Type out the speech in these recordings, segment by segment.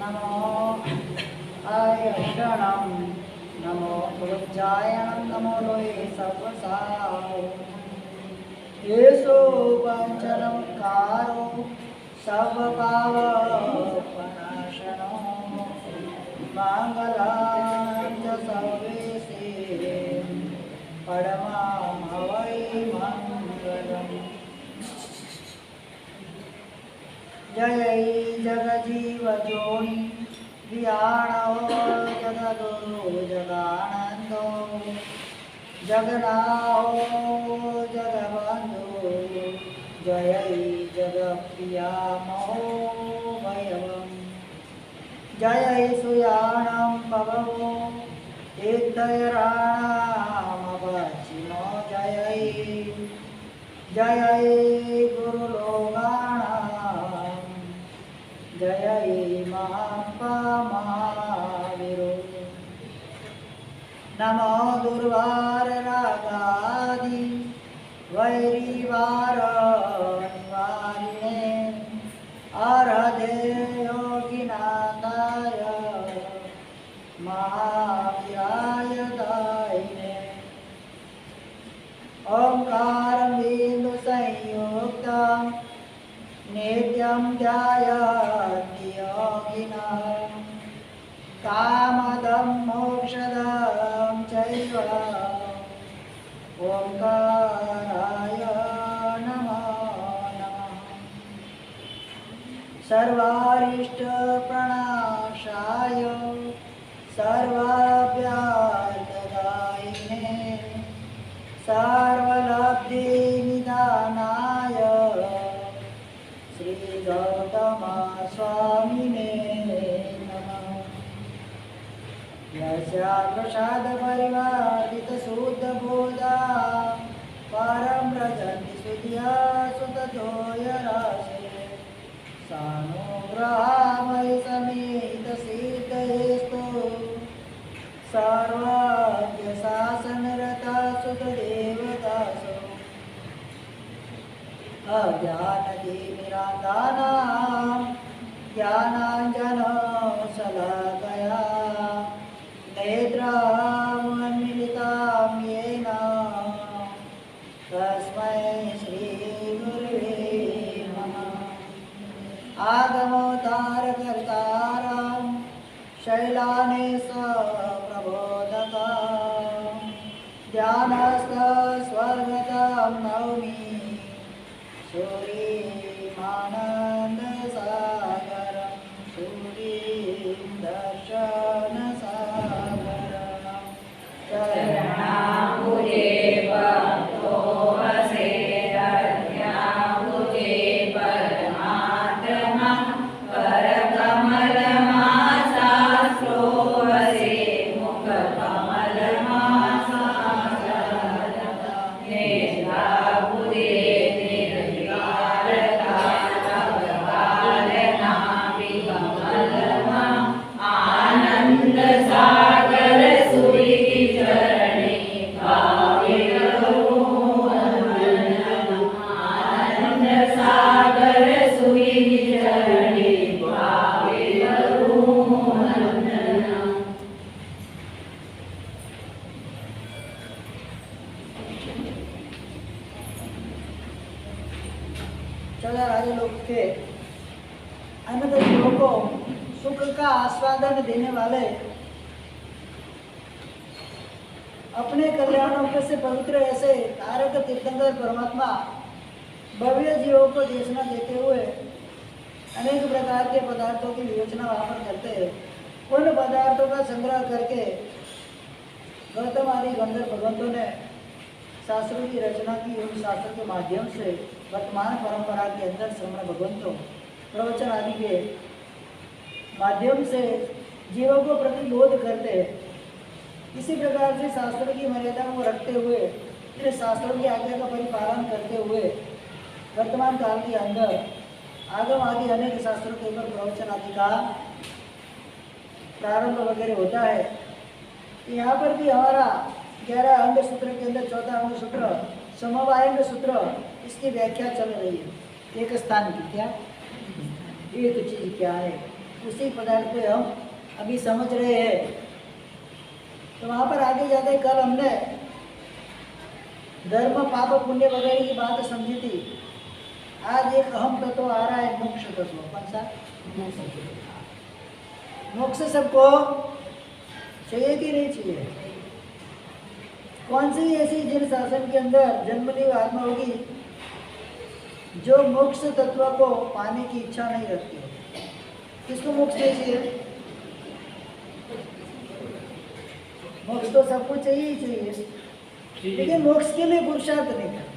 नमो आयषणं नमो पुरुषायणं नमो लोये सर्वसारो येषो वञ्चनं कारो सर्वपावपनाशनो मङ्गलां च सर्वेशे परमामवै मङ्गलम्। जय जगजीवजोनि विहाणो जगदो जगानन्दो जगनाहो जगबन्धो जय जगप्रियामहो भयवम्। जय सुयाणं पवो तीर्थयराणामवचिनो जय जय गुरुलोकाणां जय महापामाविरो। नमो दुर्वाररागादि वैरिवार निवारिणे अर्हते योगिनाथाय महावीराय दायिने। ओंकारं बिन्दु संयुक्तं नित्यं ध्यायन्ति योगिनः कामदं मोक्षदं चैव ओंकाराय नमः नमः। सर्वारिष्टप्रणाशाय सर्वाभ्यार्थदायिने सर्वलब्धिनिदानाय श्रीगौतमस्वामिने नमः। यस्या प्रसादपरिवारितशुद्धबोधा परं व्रजन्ति सुधिया सुततोयराशे सानुग्रहामयि समेतसिद्धयेस्तु सर्वाद्यशासनरता सुतदेवदासो अज्ञानतिमिरान्धानां ज्ञानाञ्जनशलाकया नेत्रान्मिलितां येन तस्मै श्रीगुरुवे नमः। आगमोद्धारकर्तारं शैलानेशप्रबोधकं ध्यानस्थस्वर्गतं नौमि सूरीमानन्दसागरं सूरीं दर्शनसागरं चरणाम्बुजे भक्तो वसेरत्याम्बुजे परमात्मा करकमलमासास्रो वसे मुखकमलमासास्रं नेत्राम्बुजे आनंदसागर सुरी चरणे भावे करो वंदना। आनंदसागर सुरी चरणे भावे करो वंदना। चला राजा लोग के अनंत जीवों को सुख का आस्वादन देने वाले अपने कल्याणों से पवित्र ऐसे कारक तीर्थंकर परमात्मा भव्य जीवों को देशना देते हुए अनेक प्रकार के पदार्थों की विवेचना वहाँ पर करते हैं। उन पदार्थों का संग्रह करके गौतम आदि गंधर्व भगवंतों ने शास्त्रों की रचना की। उन शास्त्र के माध्यम से वर्तमान परंपरा के अंदर श्रमण भगवंतों प्रवचन आदि के माध्यम से जीवों को प्रतिबोध करते हैं। इसी प्रकार से शास्त्र की मर्यादा को रखते हुए फिर शास्त्रों की आज्ञा का परिपालन करते हुए वर्तमान काल के अंदर आगम आदि अनेक शास्त्रों के ऊपर प्रवचन आदि का प्रारंभ वगैरह होता है। यहाँ पर भी हमारा 11 अंग सूत्र के अंदर चौथा अंग सूत्र समवायंग सूत्र इसकी व्याख्या चल रही है। एक स्थान की क्या एक चीज क्या है, उसी पदार्थ पे हम अभी समझ रहे हैं। तो वहां पर आगे जाते कल हमने धर्म पाप पुण्य वगैरह की बात समझी थी। आज एक अहम तत्व आ रहा है, मोक्ष तत्व। कौन सा? मोक्ष सबको चाहिए कि नहीं चाहिए? कौन सी ऐसी जिन शासन के अंदर जन्मनी आत्मा होगी जो मोक्ष तत्व को पाने की इच्छा नहीं रखती है? किसको मोक्ष नहीं चाहिए? मोक्ष तो सबको चाहिए ही चाहिए, लेकिन मोक्ष के लिए पुरुषार्थ नहीं करना।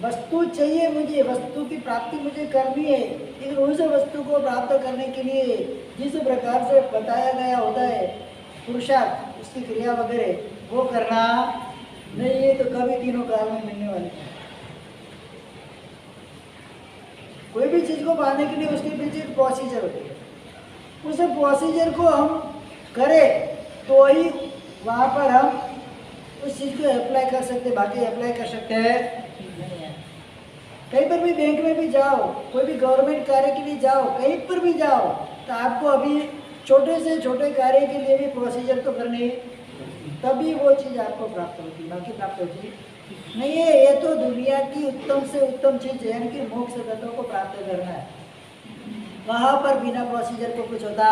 वस्तु चाहिए मुझे, वस्तु की प्राप्ति मुझे करनी है, लेकिन उस वस्तु को प्राप्त करने के लिए जिस प्रकार से बताया गया होता है पुरुषार्थ, उसकी क्रिया वगैरह वो करना नहीं है, तो कभी तीनों काल में मिलने वाली है। कोई भी चीज को पाने के लिए उसके पीछे एक प्रोसीजर होती है। उस प्रोसीजर को हम करें तो ही वहाँ पर हम उस चीज को अप्लाई कर सकते, बाकी अप्लाई कर सकते हैं नहीं है। कहीं पर भी बैंक में भी जाओ, कोई भी गवर्नमेंट कार्य के लिए जाओ, कहीं पर भी जाओ, तो आपको अभी छोटे से छोटे कार्य के लिए भी प्रोसीजर तो करनी है, तभी वो चीज़ आपको प्राप्त होती है, बाकी प्राप्त होती नहीं है। ये तो दुनिया की उत्तम से उत्तम चीज़ है, यानी कि मोक्ष तत्व को प्राप्त करना है। वहाँ पर बिना प्रोसीजर को कुछ होता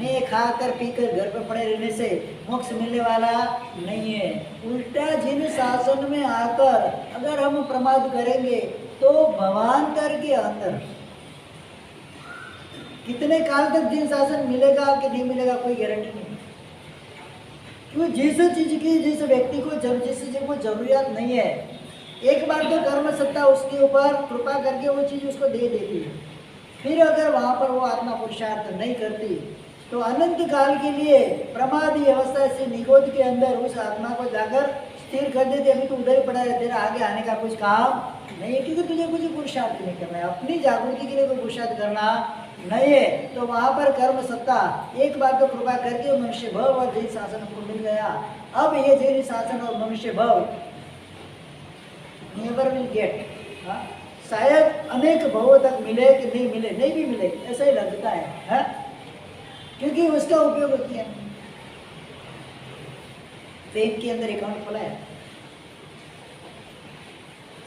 नहीं, खाकर पीकर घर पर पड़े रहने से मोक्ष मिलने वाला नहीं है। उल्टा जिन शासन में आकर अगर हम प्रमाद करेंगे तो भवांतर के अंदर कितने काल तक जिन शासन मिलेगा कि नहीं मिलेगा कोई गारंटी नहीं। क्योंकि जिस चीज की जिस व्यक्ति को जिस चीज को जरूरत नहीं है, एक बार तो कर्म सत्ता उसके ऊपर कृपा करके वो चीज उसको दे देती है। फिर अगर वहाँ पर वो आत्मा पुरुषार्थ नहीं करती तो अनंत काल के लिए प्रमादी अवस्था से निगोद के अंदर उस आत्मा को जाकर स्थिर कर देते। अभी तो उधर ही पड़ा है, तेरा आगे आने का कुछ काम नहीं है, क्योंकि तुझे कुछ पुरुषार्थ नहीं करना है, अपनी जागृति के लिए कोई पुरुषार्थ करना नहीं है। तो वहाँ पर कर्म सत्ता एक बार तो कृपा करके मनुष्य भव और जैन शासन को मिल गया। अब ये जैन शासन और मनुष्य भव नेवर विल गेट, शायद अनेक भवों तक मिले कि नहीं मिले, नहीं भी मिले, ऐसा ही लगता है, क्योंकि उसका उपयोग किया। बैंक के अंदर अकाउंट खोला है,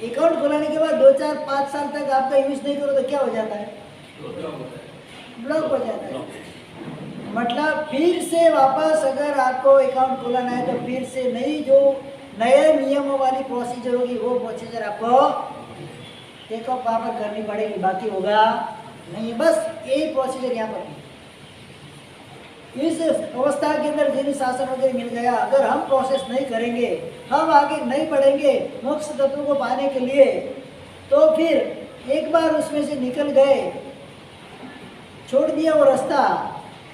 अकाउंट खोलाने के बाद 2, 4, 5 साल तक आपका यूज नहीं करो तो क्या हो जाता है? ब्लॉक हो जाता है। मतलब फिर से वापस अगर आपको अकाउंट खोलाना है तो फिर से नई जो नए नियमों वाली प्रोसीजर होगी वो प्रोसीजर आपको टेक ऑफ वहाँ पर करनी पड़ेगी, बाकी होगा नहीं। बस यही प्रोसीजर यहाँ पर इस अवस्था के अंदर जिन शासन वगैरह मिल गया, अगर हम प्रोसेस नहीं करेंगे, हम आगे नहीं बढ़ेंगे मोक्ष तत्व को पाने के लिए, तो फिर एक बार उसमें से निकल गए, छोड़ दिया वो रास्ता,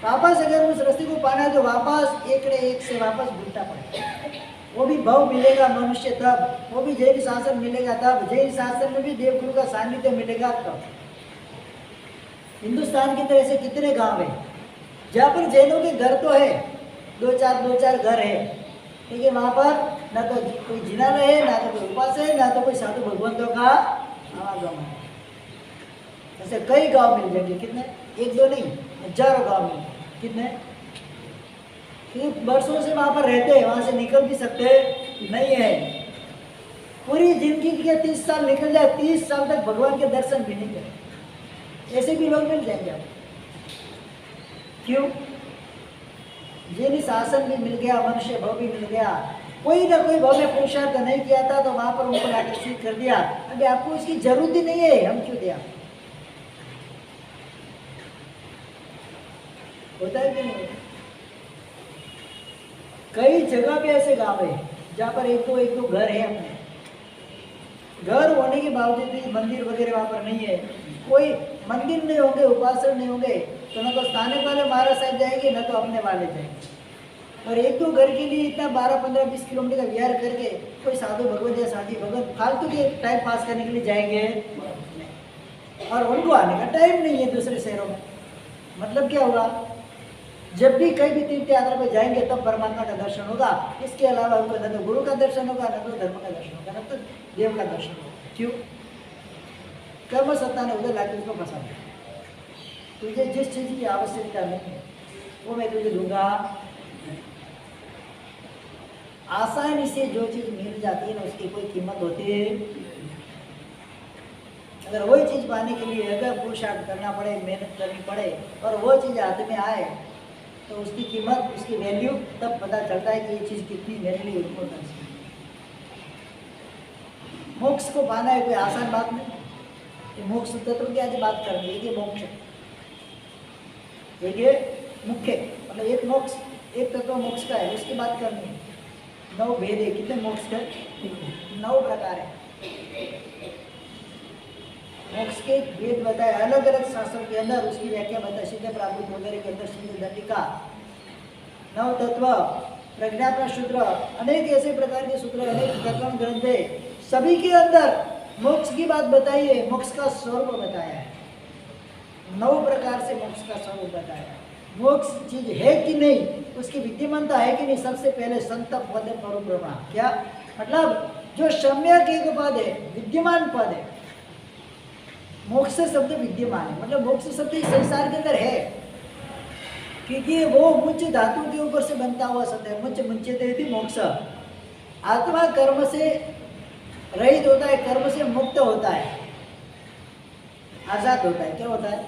वापस अगर उस रास्ते को पाना है तो वापस एक से वापस घूमना पड़ेगा। वो भी भव मिलेगा मनुष्य तब, वो भी जैन शासन मिलेगा तब, जैन शासन में भी देवगुरु का सानिध्य मिलेगा तब। हिंदुस्तान के अंदर ऐसे कितने गांव है जहाँ पर जैनों के घर तो है, 2-4 घर है, लेकिन वहाँ पर ना तो कोई जिनालय है, ना तो कोई उपास है, ना तो कोई साधु भगवंतों का आवागम है। ऐसे कई गांव मिल जाएंगे, कितने? 1-2 नहीं, हजारों गांव मिल, कितने? क्योंकि वर्षों से वहाँ पर रहते हैं, वहाँ से निकल भी सकते नहीं है। पूरी जिंदगी के 30 साल निकल जाए, 30 साल तक भगवान के दर्शन भी नहीं करे, ऐसे भी लोग मिल जाएंगे आपको। क्यों? जिन शासन भी मिल गया, मनुष्य भव भी मिल गया, कोई ना कोई भव में पुरुषार्थ नहीं किया था तो वहां पर उनको आकर्षित कर दिया। अभी आपको इसकी जरूरत ही नहीं है, हम क्यों दिया? होता है कि नहीं? कई जगह पे ऐसे गांव है जहाँ पर एक दो घर है, अपने घर होने के बावजूद भी मंदिर वगैरह वहाँ पर नहीं है, कोई मंदिर नहीं होंगे, उपासक नहीं होंगे, तो न तो स्थानीय वाले महाराज साहब जाएंगे, न तो अपने वाले जाएंगे। और 1-2 घर के लिए इतना 12-15-20 किलोमीटर का विहार करके कोई साधु भगवत या साधी भगवत फालतू के टाइम पास करने के लिए जाएंगे, और उनको आने का टाइम नहीं है दूसरे शहरों में। मतलब क्या हुआ? जब भी कहीं भी तीर्थ यात्रा पे जाएंगे तब परमात्मा का दर्शन होगा। इसके अलावा उनको न तो गुरु का दर्शन होगा, न तो धर्म का दर्शन होगा, न तो देव का दर्शन होगा। क्यों? कर्म सत्ता ने उधर लाके उसको फंसा दिया। तुझे जिस चीज की आवश्यकता नहीं है वो मैं तुझे दूंगा। आसानी से जो चीज मिल जाती है ना उसकी कोई कीमत होती है। अगर वही चीज पाने के लिए अगर पुरुषार्थ करना पड़े, मेहनत करनी पड़े और वो चीज हाथ में आए तो उसकी कीमत, उसकी वैल्यू तब पता चलता है कि ये चीज कितनी मेरे लिए इम्पोर्टेंस है। मोक्ष को पाना है कोई आसान बात नहीं। ये मोक्ष तत्व की आज बात कर रही है। ये मोक्ष ये मुख्य मतलब एक मोक्ष, एक तत्व मोक्ष का है, उसकी बात करनी है। 9 भेद है। कितने मोक्ष का? 9 प्रकार है। मोक्ष के भेद बताए अलग अलग शास्त्रों के अंदर, उसकी व्याख्या बताए सिद्ध प्रारूप वगैरह के अंदर, सिद्ध दंडिका, 9 तत्व, प्रज्ञापन सूत्र, अनेक ऐसे प्रकार के सूत्र, अनेक प्रकरण ग्रंथ है। सभी के अंदर मोक्ष की बात बताई है, मोक्ष का स्वरूप बताया है। 9 प्रकार से मोक्ष का स्वरूप बताया है। मोक्ष चीज है कि नहीं, उसकी विद्यमानता है कि नहीं, सबसे पहले संत पद परुब्रह्म। क्या मतलब? जो सम्यक एक पद है, विद्यमान पद है। मोक्ष शब्द विद्यमान है मतलब मोक्ष शब्द इस संसार के अंदर है, क्योंकि वो मुच धातु के ऊपर से बनता हुआ शब्द है। मुच मुंचते थी मोक्ष। आत्मा कर्म से रहित होता है, कर्म से मुक्त होता है, आजाद होता है। क्या होता है?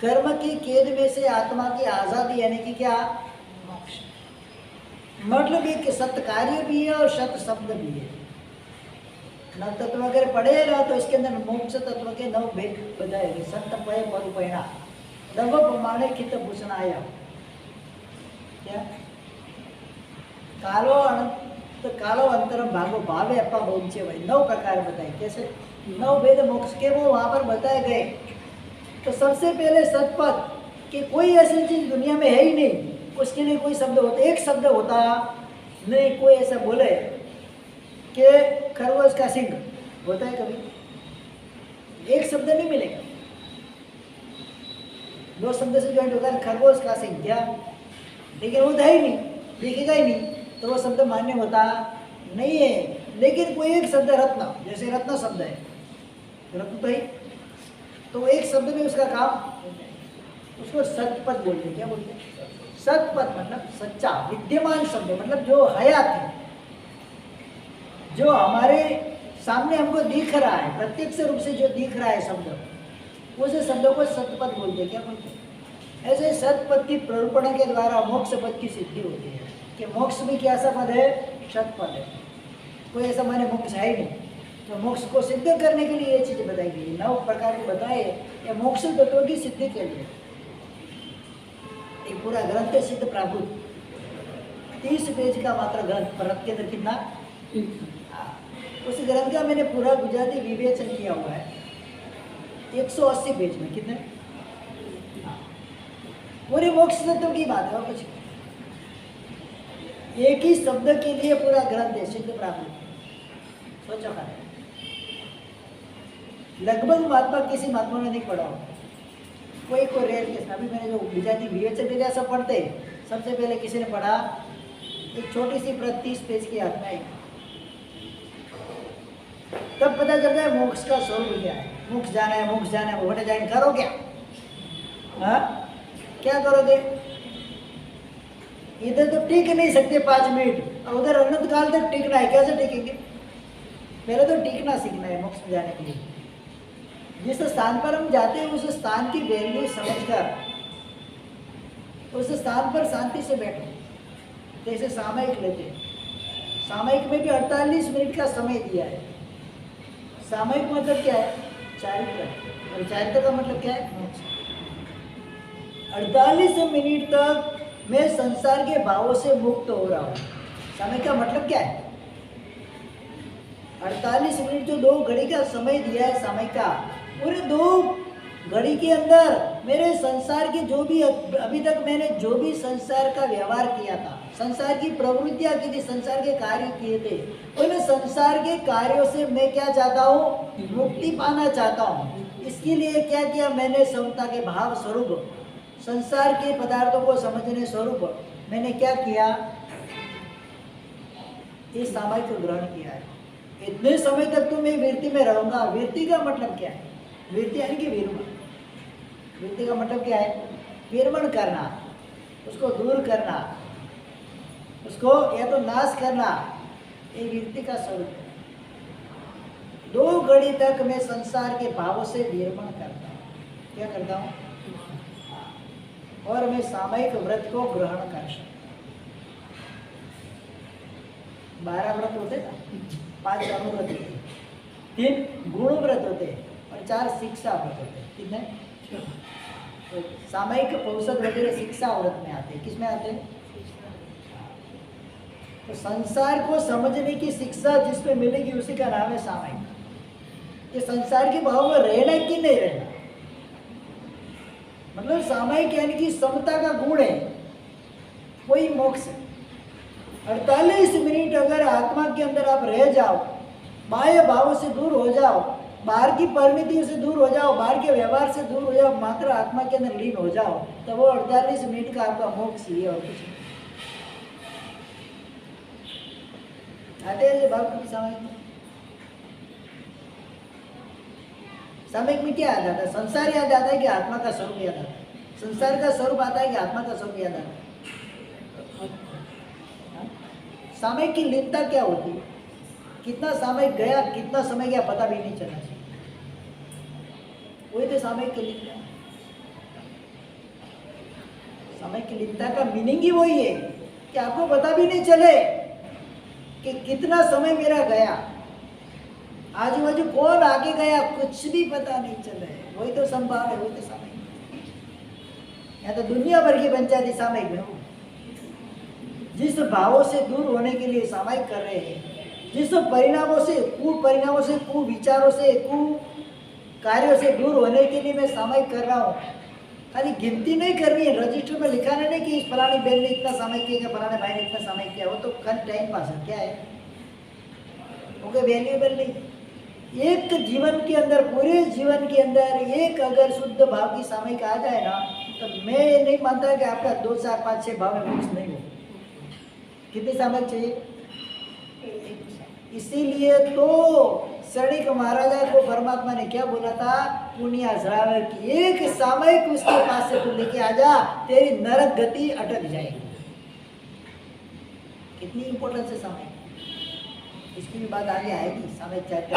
कर्म की कैद में से आत्मा की आजादी, यानी कि क्या? मोक्ष। मतलब एक सत्य कार्य भी है और सत्य शब्द भी है। 9 तत्व अगर पढ़े ना तो इसके अंदर मोक्ष तत्व के 9 भेद बताए गए। संत पय परुपैणा नव प्रमाणे खित भूषणाय। क्या? कालो अंतरम भागो भावे अपा बहुचे भाई। 9 प्रकार बताए। कैसे? 9 भेद मोक्ष के वो वहां पर बताए गए। तो सबसे पहले सतपथ कि कोई ऐसी चीज दुनिया में है ही नहीं, उसके लिए कोई शब्द होता, एक शब्द होता नहीं। कोई ऐसा बोले कि खरगोश का सिंह होता है कभी? एक शब्द नहीं मिलेगा। 2 शब्द से ज्वाइंट होता है खरगोश का सिंह। क्या? लेकिन वो है ही नहीं, दिखेगा ही नहीं, तो वो शब्द मान्य होता नहीं है। लेकिन कोई एक शब्द रत्न, जैसे रत्न शब्द है, रत्न तो ही, तो एक शब्द में उसका काम, उसको सतपथ बोलते हैं। क्या बोलते हैं? सतपथ मतलब सच्चा विद्यमान शब्द, मतलब जो हयात है, जो हमारे सामने हमको दिख रहा है, प्रत्यक्ष रूप से जो दिख रहा है शब्द, उस शब्दों को सतपथ बोलते हैं। क्या बोलते हैं? ऐसे सतपथ की प्ररूपण के द्वारा मोक्ष पद की सिद्धि होती है। कि मोक्ष भी क्या सा पद है? सतपथ है। कोई ऐसा माने मोक्ष है ही नहीं। तो मोक्ष को सिद्ध करने के लिए ये चीज बताई गई। 9 प्रकार के बताए या मोक्ष तत्व की सिद्धि के लिए। एक पूरा ग्रंथ है सिद्ध प्रारूप, 30 पेज का मात्र ग्रंथ। परत के अंदर कितना? उस ग्रंथ का मैंने पूरा गुजराती विवेचन किया हुआ है 180 पेज में। कितने? पूरे मोक्ष तत्व की बात है और कुछ। एक ही शब्द के लिए पूरा ग्रंथ है सिद्ध प्रारूप। सोचो का लगभग महात्मा किसी महात्मा ने नहीं पढ़ा हो। कोई रेयर केस। अभी मैंने जो गुजराती विवेचन के सब पढ़ते, सबसे पहले किसी ने पढ़ा एक छोटी सी प्रत 30 पेज की हाथ में आई, तब पता चलता है मोक्ष का स्वरूप क्या है। मोक्ष जाना है, मोक्ष जाना है, वोटे जाने करो क्या? हाँ, क्या करोगे? इधर तो टिक नहीं सकते 5 मिनट, और उधर अनंत काल तक टिकना है। कैसे टिकेंगे? पहले तो टिकना सीखना है मोक्ष में जाने के लिए। जिस स्थान पर हम जाते हैं उस स्थान की वैल्यू समझकर उस स्थान पर शांति से बैठो। जैसे सामयिक लेते हैं, सामयिक में भी 48 मिनट का समय दिया है। सामयिक मतलब क्या है? चारित्र। और चारित्र का मतलब क्या है? मोक्ष। 48 मिनट तक मैं संसार के भावों से मुक्त हो रहा हूँ। समय का मतलब क्या है? 48 मिनट जो 2 घड़ी का समय दिया है समय का, पूरे 2 घड़ी के अंदर मेरे संसार के जो भी अभी तक मैंने जो भी संसार का व्यवहार किया था, संसार की प्रवृत्तियां की थी, संसार के कार्य किए थे, उन संसार के कार्यों से मैं क्या चाहता हूँ? मुक्ति पाना चाहता हूँ। इसके लिए क्या किया मैंने? समता के भाव स्वरूप संसार के पदार्थों को समझने स्वरूप मैंने क्या किया, इस सामायिक को ग्रहण किया है। इतने समय तक तो मैं वृत्ति में रहूंगा। वृत्ति का मतलब क्या है? वृत्ति यानी कि विरमण। वृत्ति का मतलब क्या है? विरमण करना, उसको दूर करना, उसको या तो नाश करना, ये वृत्ति का स्वरूप है। 2 घड़ी तक मैं संसार के भावों से विरमण करता हूँ। क्या करता हूँ? और मैं सामायिक व्रत को ग्रहण कर सकता। 12 व्रत होते ना, 5 अनुव्रत होते, 3 गुण व्रत होते और 4 शिक्षा व्रत होते। कितने? तो सामायिक औषध वगैरह शिक्षा व्रत में आते हैं। किस में आते हैं? तो संसार को समझने की शिक्षा जिसमें मिलेगी उसी का नाम है सामायिक। ये संसार के भाव में रहना कि नहीं रहना, मतलब सामायिक यानी कि समता का गुण है, वही मोक्ष है। 48 मिनट अगर आत्मा के अंदर आप रह जाओ, बाह्य भावों से दूर हो जाओ, बाहर की परिणतियों से दूर हो जाओ, बाहर के व्यवहार से दूर हो जाओ, मात्र आत्मा के अंदर लीन हो जाओ, तो वो 48 मिनट का आपका मोक्ष ही है और कुछ नहीं। आते हैं भाव की सामायिक। सामायिक में क्या याद आता है? संसार याद आता है कि आत्मा का स्वरूप याद आता है? संसार का स्वरूप आता है कि आत्मा का स्वरूप याद आता है? सामायिक की लीनता क्या होती है? कितना सामायिक गया, कितना समय गया, पता भी नहीं चलना चाहिए। वही तो सामायिक की लीनता। सामायिक की लीनता का मीनिंग ही वही है कि आपको पता भी नहीं चले कि कितना समय मेरा गया, आजू बाजू कौन आगे गया, कुछ भी पता नहीं चले। वही तो संभाव है, वही तो सामायिक। या तो दुनिया भर की पंचायती सामायिक में हो। जिस भावों से दूर होने के लिए सामायिक कर रहे हैं, जिस परिणामों से, कुपरिणामों से, कुविचारों से, कार्यों से दूर होने के लिए मैं सामायिक कर रहा हूँ। खाली गिनती नहीं करनी है, रजिस्टर में लिखाना नहीं कि इस फलानी बहन ने इतना सामायिक किया, फलाने भाई ने इतना सामायिक किया। वो तो खाली टाइम पास है। क्या है? वो कोई वैल्यूएबल नहीं। एक जीवन के अंदर, पूरे जीवन के अंदर एक अगर शुद्ध भाव की सामायिक आ जाए ना, तो मैं नहीं मानता कि आपका 2, 4, 5, 6 भाव में मोक्ष नहीं हो। कितनी सामायिक चाहिए? इसीलिए तो सड़िक महाराजा को परमात्मा ने क्या बोला था? पुण्य श्रावक की एक सामायिक उसके पास से तू लेके आ जा, तेरी नरक गति अटक जाएगी। कितनी इंपॉर्टेंस है सामायिक, इसकी भी बात आगे आएगी। सामायिक चैप्टर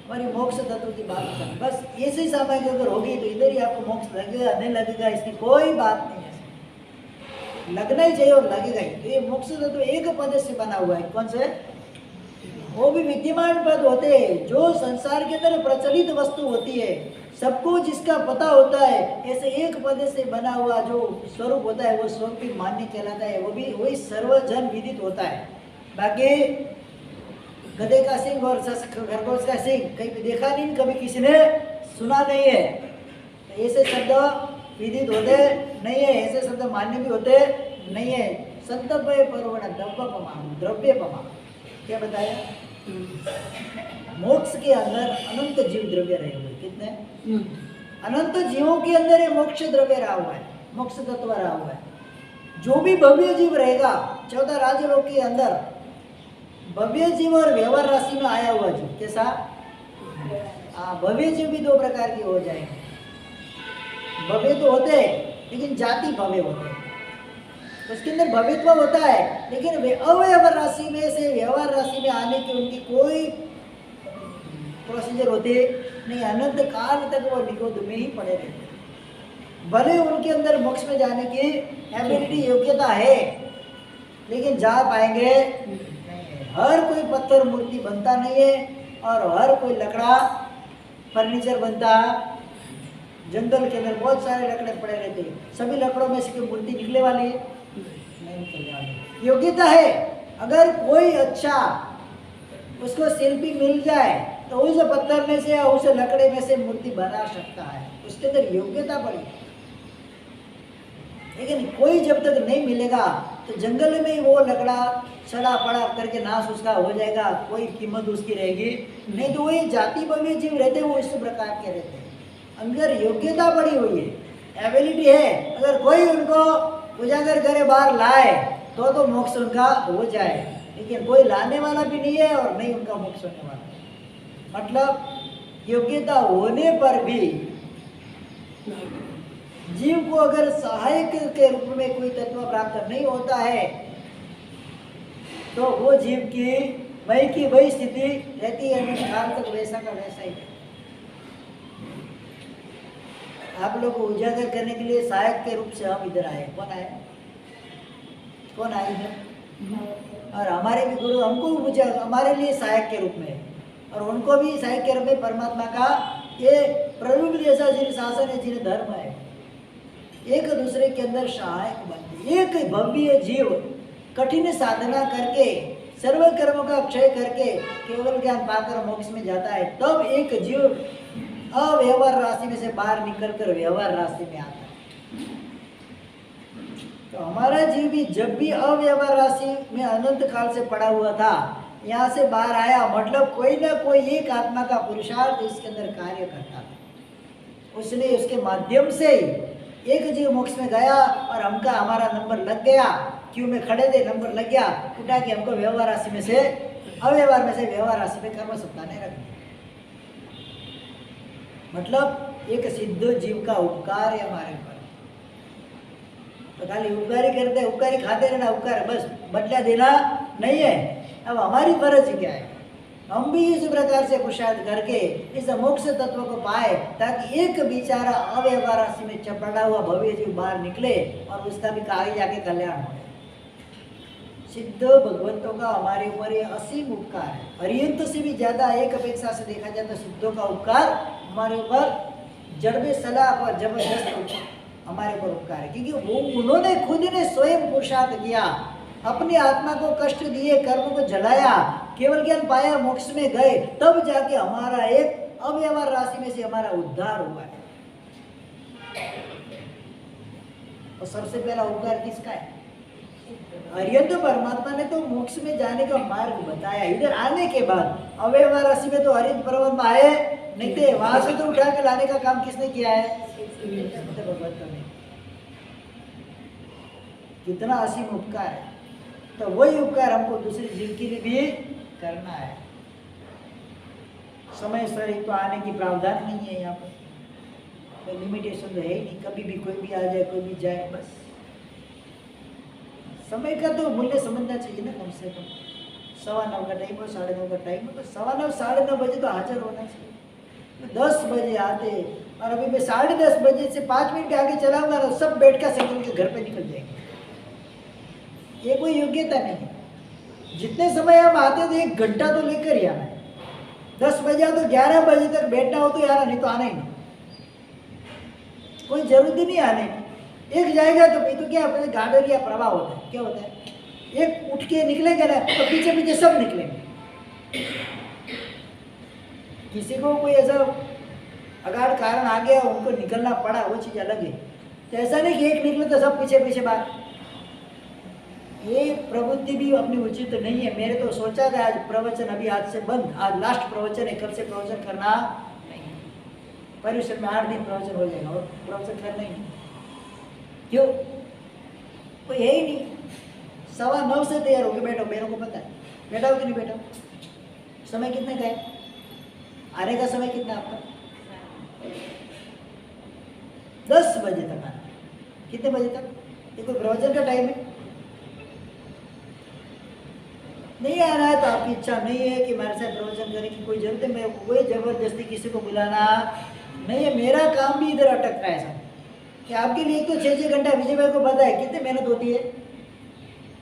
हमारी मोक्ष तत्व की बात करें। बस ऐसी सामायिक अगर होगी तो इधर ही आपको मोक्ष लगेगा, नहीं लगेगा इसकी कोई बात नहीं है। लगना ही चाहिए और लगेगा ही। तो ये मोक्ष तत्व एक पद से बना हुआ है। कौन से? वो भी विद्यमान पद होते हैं जो संसार के अंदर प्रचलित वस्तु होती है, सबको जिसका पता होता है, ऐसे एक पद से बना हुआ जो स्वरूप होता है वो स्वरूप भी मान्य कहलाता है। वो भी वही सर्वजन विदित होता है। बाकी गधे का सिंह और खरगोश का सिंह कहीं पे देखा नहीं, कभी किसी ने सुना नहीं है। तो ऐसे शब्द विदित होते नहीं है, ऐसे शब्द मान्य भी होते नहीं है। संतव्य परवण द्रव्य पमा क्या बताया? मोक्ष के अंदर अनंत जीव द्रव्य रहे हुए। कितने? अनंत जीवों के अंदर ये मोक्ष द्रव्य रहा हुआ है, मोक्ष तत्व रहा हुआ है। जो भी भव्य जीव रहेगा 14 राजलोक के अंदर, भव्य जीव और व्यवहार राशि में आया हुआ जीव कैसा? भव्य जीव भी 2 प्रकार के हो जाएंगे। भव्य तो होते हैं लेकिन जाति भव्य होते हैं, उसके अंदर भव्यत्व होता है, लेकिन वे अव्यवहार राशि में से व्यवहार राशि में आने की उनकी कोई प्रोसीजर होती नहीं। अनंत काल तक वो निगोद में ही पड़े रहते। भले उनके अंदर मोक्ष में जाने की एबिलिटी, योग्यता है, लेकिन जा पाएंगे नहीं। हर कोई पत्थर मूर्ति बनता नहीं है और हर कोई लकड़ा फर्नीचर बनता। जंगल के अंदर बहुत सारे लकड़े पड़े रहते हैं, सभी लकड़ों में से कोई मूर्ति निकले वाली है? नहीं निकलने वाली। योग्यता है, अगर कोई अच्छा उसको शिल्पी मिल जाए तो उस पत्थर में से या उस लकड़े में से मूर्ति बना सकता है, उसके अंदर योग्यता पड़ी। लेकिन कोई जब तक नहीं मिलेगा तो जंगल में ही वो लकड़ा सड़ा पड़ा करके नाश उसका हो जाएगा, कोई कीमत उसकी रहेगी नहीं। तो वही जाति भव्य जीव रहते हैं, वो इस प्रकार के रहते हैं। अंदर योग्यता पड़ी हुई है, एबिलिटी है, अगर कोई उनको उजागर करे बाहर लाए तो मोक्ष उनका हो जाए, लेकिन कोई लाने वाला भी नहीं है और नहीं उनका मोक्ष होने वाला। मतलब योग्यता होने पर भी जीव को अगर सहायक के रूप में कोई तत्व प्राप्त नहीं होता है तो वो जीव की वही की वही स्थिति रहती है, काल तक वैसा का वैसा ही। आप लोग को उजागर करने के लिए सहायक के रूप से हम इधर आए। कौन आए? कौन आए इधर? और हमारे भी गुरु हमको हमारे लिए सहायक के रूप में, और उनको भी सहायक के रूप में परमात्मा का ये प्रभु जैसा जिन शासन है, जिन धर्म है, एक दूसरे के अंदर सहायक बनते। एक भव्य जीव कठिन साधना करके सर्व कर्मों का क्षय करके केवल ज्ञान पाकर मोक्ष में जाता है, तब एक जीव अव्यवहार राशि में से बाहर निकलकर व्यवहार राशि में आता है। तो हमारा जीव भी जब भी अव्यवहार राशि में अनंत काल से पड़ा हुआ था, यहाँ से बाहर आया, मतलब कोई ना कोई एक आत्मा का पुरुषार्थ इसके अंदर कार्य करता था। उसने उसके माध्यम से एक जीव मोक्ष में गया और हमका हमारा नंबर लग गया, क्यों में खड़े थे, नंबर लग गया, उठा के हमको व्यवहार राशि में से अव्यवहार में से व्यवहार राशि में कर्म सत्ताने रख दिया। मतलब एक सिद्ध जीव का उपकार है हमारे ऊपर। तो खाली उपकारी करते, उपकारी खाते रहना, उपकार बस बदला देना नहीं है। अब हमारी फर्ज क्या है, हम भी इस प्रकार से पुरुषार्थ करके इस मोक्ष तत्व को पाए, ताकि एक बेचारा अव्यवहार राशि में चपड़ा हुआ भव्य जीव बाहर निकले और उसका भी आगे जाके कल्याण हो। सिद्ध भगवंतों का हमारे ऊपर ये असीम उपकार है। अरियंत से भी ज्यादा एक अपेक्षा से देखा जाए तो सिद्धों का उपकार हमारे ऊपर जड़बे सलाह और जबरदस्त हमारे ऊपर उपकार है, क्योंकि वो उन्होंने खुद ने स्वयं पुरुषार्थ किया, अपनी आत्मा को कष्ट दिए, कर्म को जलाया, केवल ज्ञान पाया, मोक्ष में गए, तब जाके हमारा एक अव्यवहार राशि में से हमारा उद्धार हुआ है। और सबसे पहला उपकार किसका है? अरियंत परमात्मा ने तो मोक्ष में जाने का मार्ग बताया। इधर आने के बाद अव्यवहार राशि में तो अरियंत परमात्मा आए नहीं थे, वहां से तो उठा के लाने का काम किसने किया है? भगवंत ने। कितना असीम उपकार है। तो वही उपकार हमको दूसरे जीव के लिए भी करना है। समय सर एक तो आने की प्रावधान नहीं है, यहाँ पर कोई लिमिटेशन तो है ही नहीं, कभी भी कोई भी आ जाए, कोई भी जाए, बस समय का तो मूल्य समझना चाहिए ना। कम से कम 9:15 का टाइम हो, 9:30 का टाइम हो, तो 9:15 9:30 बजे तो हाजिर होना चाहिए। 10 बजे आते और अभी मैं 10:30 बजे से 5 मिनट आगे चलाऊंगा तो सब बैठ कर सब के घर पे निकल जाएंगे। ये कोई योग्यता नहीं है। जितने समय हम आते थे 1 घंटा तो लेकर ही आना है। 10 बजे तो 11 बजे तक बैठना हो तो आना, नहीं तो आना ही नहीं। कोई जरूरत ही नहीं आने की। एक जाएगा तो क्या अपने गार्डन या प्रवाह होता है, क्या होता है, एक उठ के निकलेंगे ना तो पीछे पीछे सब निकलेंगे। किसी को कोई ऐसा अगाड़ कारण आ गया, उनको निकलना पड़ा, वो चीज़ अलग है। तो ऐसा नहीं कि एक निकले तो सब पीछे पीछे बाहर। ये प्रवृत्ति भी अपनी उचित नहीं है। मेरे तो सोचा था आज प्रवचन अभी आज से बंद, आज लास्ट प्रवचन है, कल से प्रवचन करना नहीं। परिसर में 8 दिन प्रवचन हो जाएगा और प्रवचन करना ही नहीं। क्यों? कोई है ही नहीं। 9:15 से तैयार होके बैठो, मेरे को पता है, बैठा हो कि नहीं बैठा? समय कितने का है? आने का समय कितना आपका? 10 बजे तक आना। कितने बजे तक? ये कोई प्रवचन का टाइम है? नहीं आना है तो आपकी इच्छा नहीं है कि मेरे साथ प्रवचन करने की कोई जरूरत है। मैं कोई जबरदस्ती किसी को बुलाना नहीं है। मेरा काम भी इधर अटकता है सब कि आपके लिए तो 6-6 घंटा विजय भाई को पता है कितनी मेहनत होती है।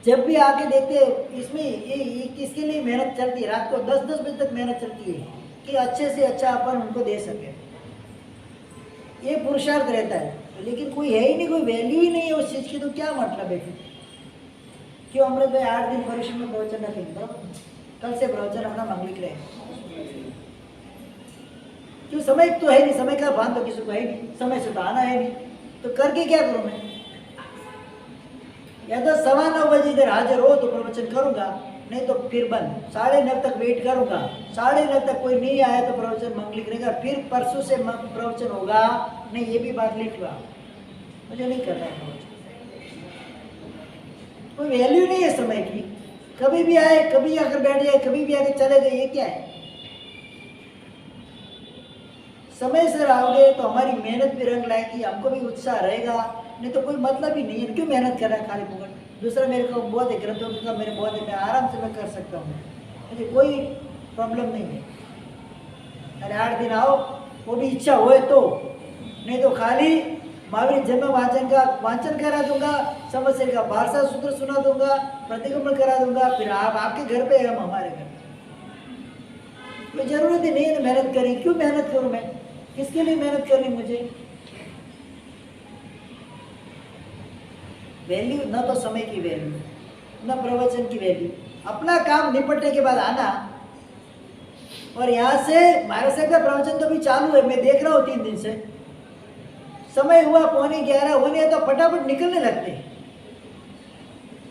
जब भी आके देखते इसमें ये किसके लिए मेहनत चलती है, रात को 10-10 बजे तक मेहनत चलती है कि अच्छे से अच्छा अपन उनको दे सके। ये पुरुषार्थ रहता है, लेकिन कोई है ही नहीं, कोई वैल्यू ही नहीं है उस चीज़ की, तो क्या मतलब है फिर? क्यों अमृत भाई 8 दिन परिश्र में प्रवचन रखेंगे, बराबर? कल से प्रवचन अपना मंगलिक रहे। क्यों? समय तो है नहीं, समय का भान तो किसी को है नहीं, समय से तो आना है नहीं, तो करके क्या करूँ मैं? या तो 9:15 बजे इधर हाजिर हो तो प्रवचन करूँगा, नहीं तो फिर बंद। 9:30 तक वेट करूँगा, 9:30 तक कोई नहीं आया तो प्रवचन मंगलिक रहेगा, फिर परसों से प्रवचन होगा नहीं। ये भी बात लिख लो। मुझे नहीं करना है। कोई वैल्यू नहीं है समय की, कभी भी आए, कभी आकर बैठ जाए, कभी भी आकर चले गए, ये क्या है? समय से आओगे तो हमारी मेहनत भी रंग लाएगी, हमको भी उत्साह रहेगा, नहीं तो कोई मतलब ही नहीं है। क्यों मेहनत कर रहा है खाली फुकट? दूसरा मेरे को बहुत है, ग्रंथों का मेरे बहुत है, मैं आराम से मैं कर सकता हूँ, मुझे कोई प्रॉब्लम नहीं है। अरे 8 दिन आओ, वो भी इच्छा होए तो, नहीं तो खाली महावीर जन्म वाचन करा दूंगा, समस्या का बारसा सूत्र सुना दूंगा, प्रतिक्रमण करा दूंगा, फिर आप आपके घर पे, हम हमारे घर। कोई जरूरत ही नहीं है मेहनत करी। क्यों मेहनत करूं मैं? किसके लिए मेहनत करनी मुझे? वैल्यू न तो समय की वैल्यू, न प्रवचन की वैल्यू। अपना काम निपटने के बाद आना, और यहाँ से महाराज साहब का प्रवचन तो भी चालू है, मैं देख रहा हूँ 3 दिन से। समय हुआ 11:15 होने तो फटाफट निकलने लगते हैं।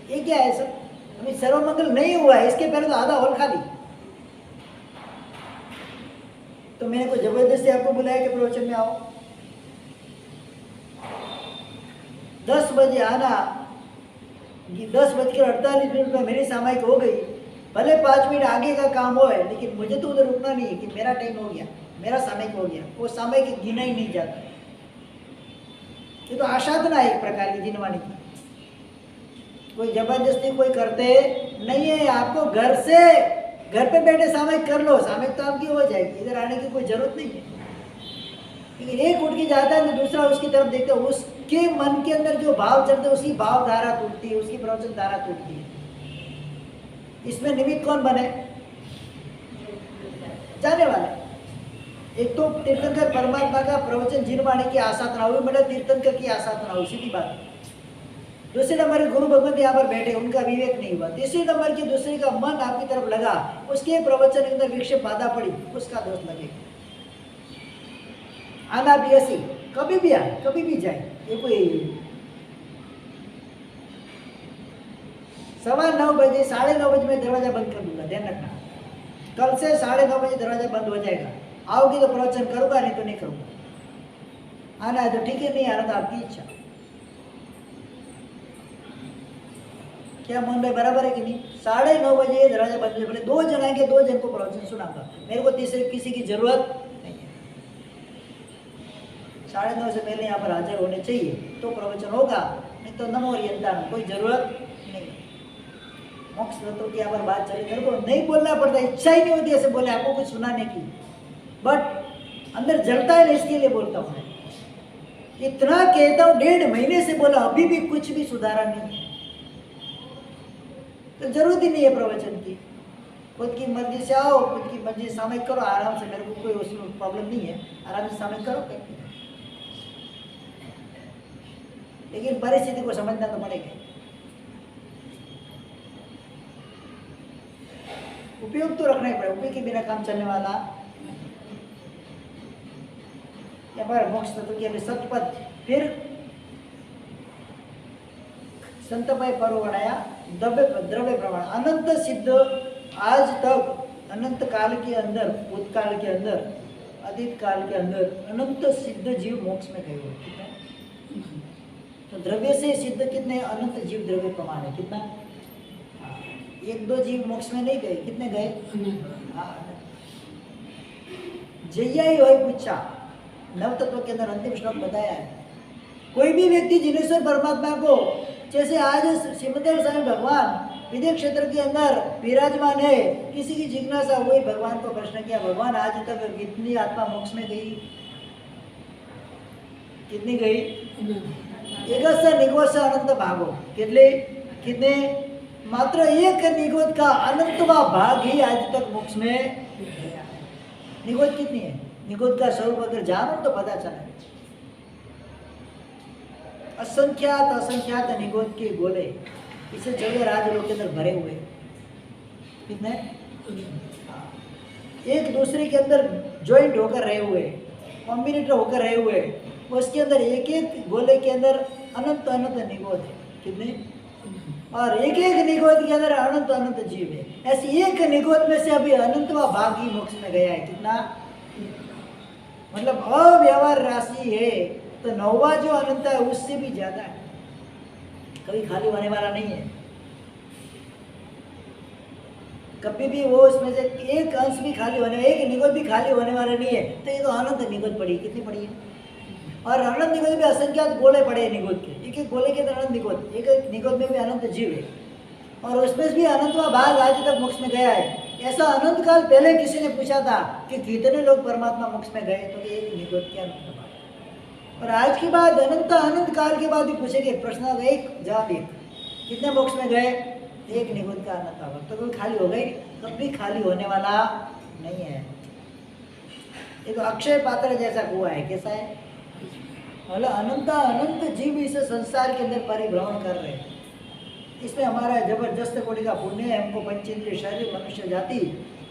ये क्या है सर? अभी सर्वमंगल नहीं हुआ है, इसके पहले तो आधा हॉल खाली। तो मैंने कोई जबरदस्ती आपको बुलाया कि प्रवचन में आओ? 10 बजे आना, 10:48 में मेरी सामायिक हो गई, भले 5 मिनट आगे का काम हो है, लेकिन मुझे तो उधर रुकना नहीं है कि मेरा टाइम हो गया, मेरा सामायिक हो गया। वो सामायिक गिना ही नहीं जाता। ये तो आसाधना है एक प्रकार की गिनवाने की। कोई जबरदस्ती कोई करते नहीं है। आपको घर पे बैठे सामायिक कर लो, सामायिक तो आपकी हो जाएगी, इधर आने की कोई जरूरत नहीं है। लेकिन एक उठ के जाता है तो दूसरा उसकी तरफ देखता है, उसके मन के अंदर जो भाव चलते उसकी भाव धारा टूटती है, उसकी प्रवचन धारा टूटती है। इसमें निमित्त कौन बने? जाने वाले। एक तो तीर्थंकर परमात्मा का प्रवचन जिनवाणी की आसाधना हुई, मतलब तीर्थंकर की आसाधना हुई, सीधी बात। दूसरे नंबर गुरु भगवंत यहाँ पर बैठे, उनका विवेक नहीं हुआ। तीसरे नंबर की दूसरे का मन आपकी तरफ लगा, उसके प्रवचन के अंदर विक्षेप बाधा पड़ी, उसका दोष लगेगा। आना भी ऐसी, कभी भी आए कभी भी जाए, ये कोई 9:15 बजे 9:30 बजे मैं दरवाजा बंद कर दूंगा, ध्यान रखना। कल से 9:30 बजे दरवाजा बंद हो जाएगा। आओगी तो प्रवचन करूंगा, नहीं तो नहीं करूंगा। आना है तो ठीक है, नहीं आना तो आपकी इच्छा। क्या मोहन भाई बराबर है कि नहीं? 9:30 बजे दरवाजा बंद हो, बोले 2 जन आएंगे, 2 जन को प्रवचन सुनाऊंगा, मेरे को तीसरे किसी की जरूरत नहीं है। 9:30 से पहले यहाँ पर हाजिर होने चाहिए तो प्रवचन होगा, नहीं तो नमो रियंता, कोई जरूरत नहीं। मोक्ष तत्व की यहाँ पर बात चली, मेरे को नहीं बोलना पड़ता, इच्छा ही नहीं होती ऐसे बोले आपको कुछ सुनाने की, बट अंदर जलता है ना, इसके लिए बोलता हूँ। इतना कहता हूँ, 1.5 महीने से बोला, अभी भी कुछ भी सुधारा नहीं, तो जरूरत ही नहीं है प्रवचन की। खुद की मर्जी से आओ, खुद की मर्जी से सामयिक करो आराम से, मेरे को कोई उसमें प्रॉब्लम नहीं है, आराम से सामयिक करो। लेकिन परिस्थिति को समझना तो पड़ेगा। उपयोग तो रखना ही पड़ेगा, उपयोग के बिना काम चलने वाला। यहाँ पर मोक्ष तत्व की अभी सतपथ, फिर संतपय पर्व बनाया, द्रव्य प्रमाण अनंत सिद्ध, आज तक अनंत काल के अंदर, भूतकाल के अंदर, अतीत काल के अंदर अनंत सिद्ध जीव मोक्ष में गए हुए। कितने? तो द्रव्य से सिद्ध कितने? अनंत जीव द्रव्य प्रमाण है। कितना? 1-2 जीव मोक्ष में नहीं गए, कितने गए? जैया ही हो पूछा, नव तत्व के अंदर अंतिम श्लोक बताया है। कोई भी व्यक्ति जिनेश्वर परमात्मा को, जैसे आज श्रीमदेव स्वामी भगवान विदेह क्षेत्र के अंदर विराजमान है, किसी की जिज्ञासा हुई, भगवान को प्रश्न किया, भगवान आज तक कितनी आत्मा मोक्ष में गई? कितनी गई? एकस्य निगोत्स अनंत भागो, कितने? मात्र एक निगोद का अनंतवा भाग ही आज तक मोक्ष में गया। निगोद कितनी है? निगोद का स्वरूप अगर जानो तो पता चले। असंख्यात निगोद के गोले इसे जगह राजलोक के अंदर भरे हुए, कितने? एक दूसरे के अंदर ज्वाइंट होकर रहे हुए, कॉम्बिनेटर होकर रहे हुए, उसके अंदर एक एक गोले के अंदर अनंत निगोद है। कितने? और एक एक निगोद के अंदर अनंत जीव है। ऐसी एक निगोद में से अभी अनंतवा भाग ही मोक्ष में गया है। कितना? मतलब अव्यवहार राशि है, तो नौवा जो अनंत है उससे भी ज्यादा है, कभी खाली होने वाला नहीं है। कभी भी वो उसमें से एक अंश भी खाली होने, एक निगोद भी खाली होने वाला नहीं है। तो ये तो अनंत निगोद पड़ी, कितनी पड़ी है? और अनंत निगोद भी असंख्यात गोले पड़े हैं निगोद के, एक एक गोले के अंदर अनंत निगोद, एक एक निगोद में भी अनंत जीव है, और उसमें भी अनंतवा भाग आज तक मोक्ष में गया है। ऐसा अनंत काल पहले किसी ने पूछा था कि कितने लोग परमात्मा मोक्ष में गए, तो एक निगोद के अनंत भाग। और आज के बाद अनंत काल के बाद भी पूछेंगे प्रश्न, एक जवाब एक, कितने मोक्ष में गए? एक निगोद का अनंत भाग। तो कोई खाली हो गई, कभी खाली होने वाला नहीं है। ये तो अक्षय पात्र जैसा कुआ है, कैसा है? मतलब अनंत जीव इस संसार के अंदर परिभ्रमण कर रहे हैं। इसमें हमारा जबरदस्त कोटि का पुण्य है। हमको पंचेंद्रिय शरीर, मनुष्य जाति,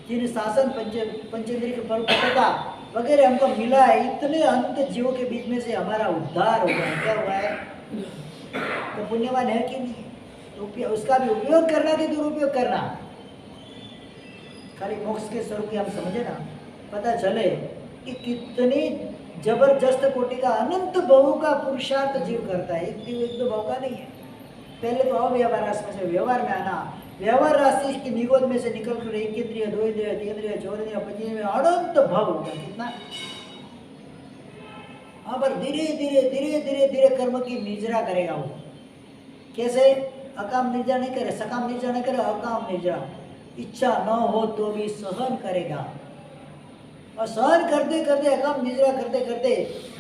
जिन शासन, पंचेंद्रिय की परिपक्वता वगैरह हमको मिला है, इतने अनंत जीवों के बीच में से हमारा उद्धार हो गया। क्या हुआ है? तो पुण्यवान है कि नहीं? तो उसका भी उपयोग करना कि दुरुपयोग करना? खाली मोक्ष के स्वरूप की हम समझे ना, पता चले कि कितनी जबरदस्त कोटि का अनंत बहु का पुरुषार्थ जीव करता है। एक दो बहु का नहीं है। पहले तो अव्यवहार राशि से व्यवहार में आना, व्यवहार राशि की निगोद में से निकल कर एक इंद्रिय, दो इंद्रिय, तीन इंद्रिय, चौर इंद्रिय, पंचेंद्रिय, अनंत भाव होगा। कितना? हाँ, पर धीरे धीरे धीरे धीरे धीरे कर्म की निर्जरा करेगा वो। कैसे? अकाम निर्जरा नहीं करे, सकाम निर्जरा नहीं करे, अकाम निर्जरा। इच्छा न हो तो भी सहन करेगा, और सहन करते करते, अकाम निर्जरा करते करते,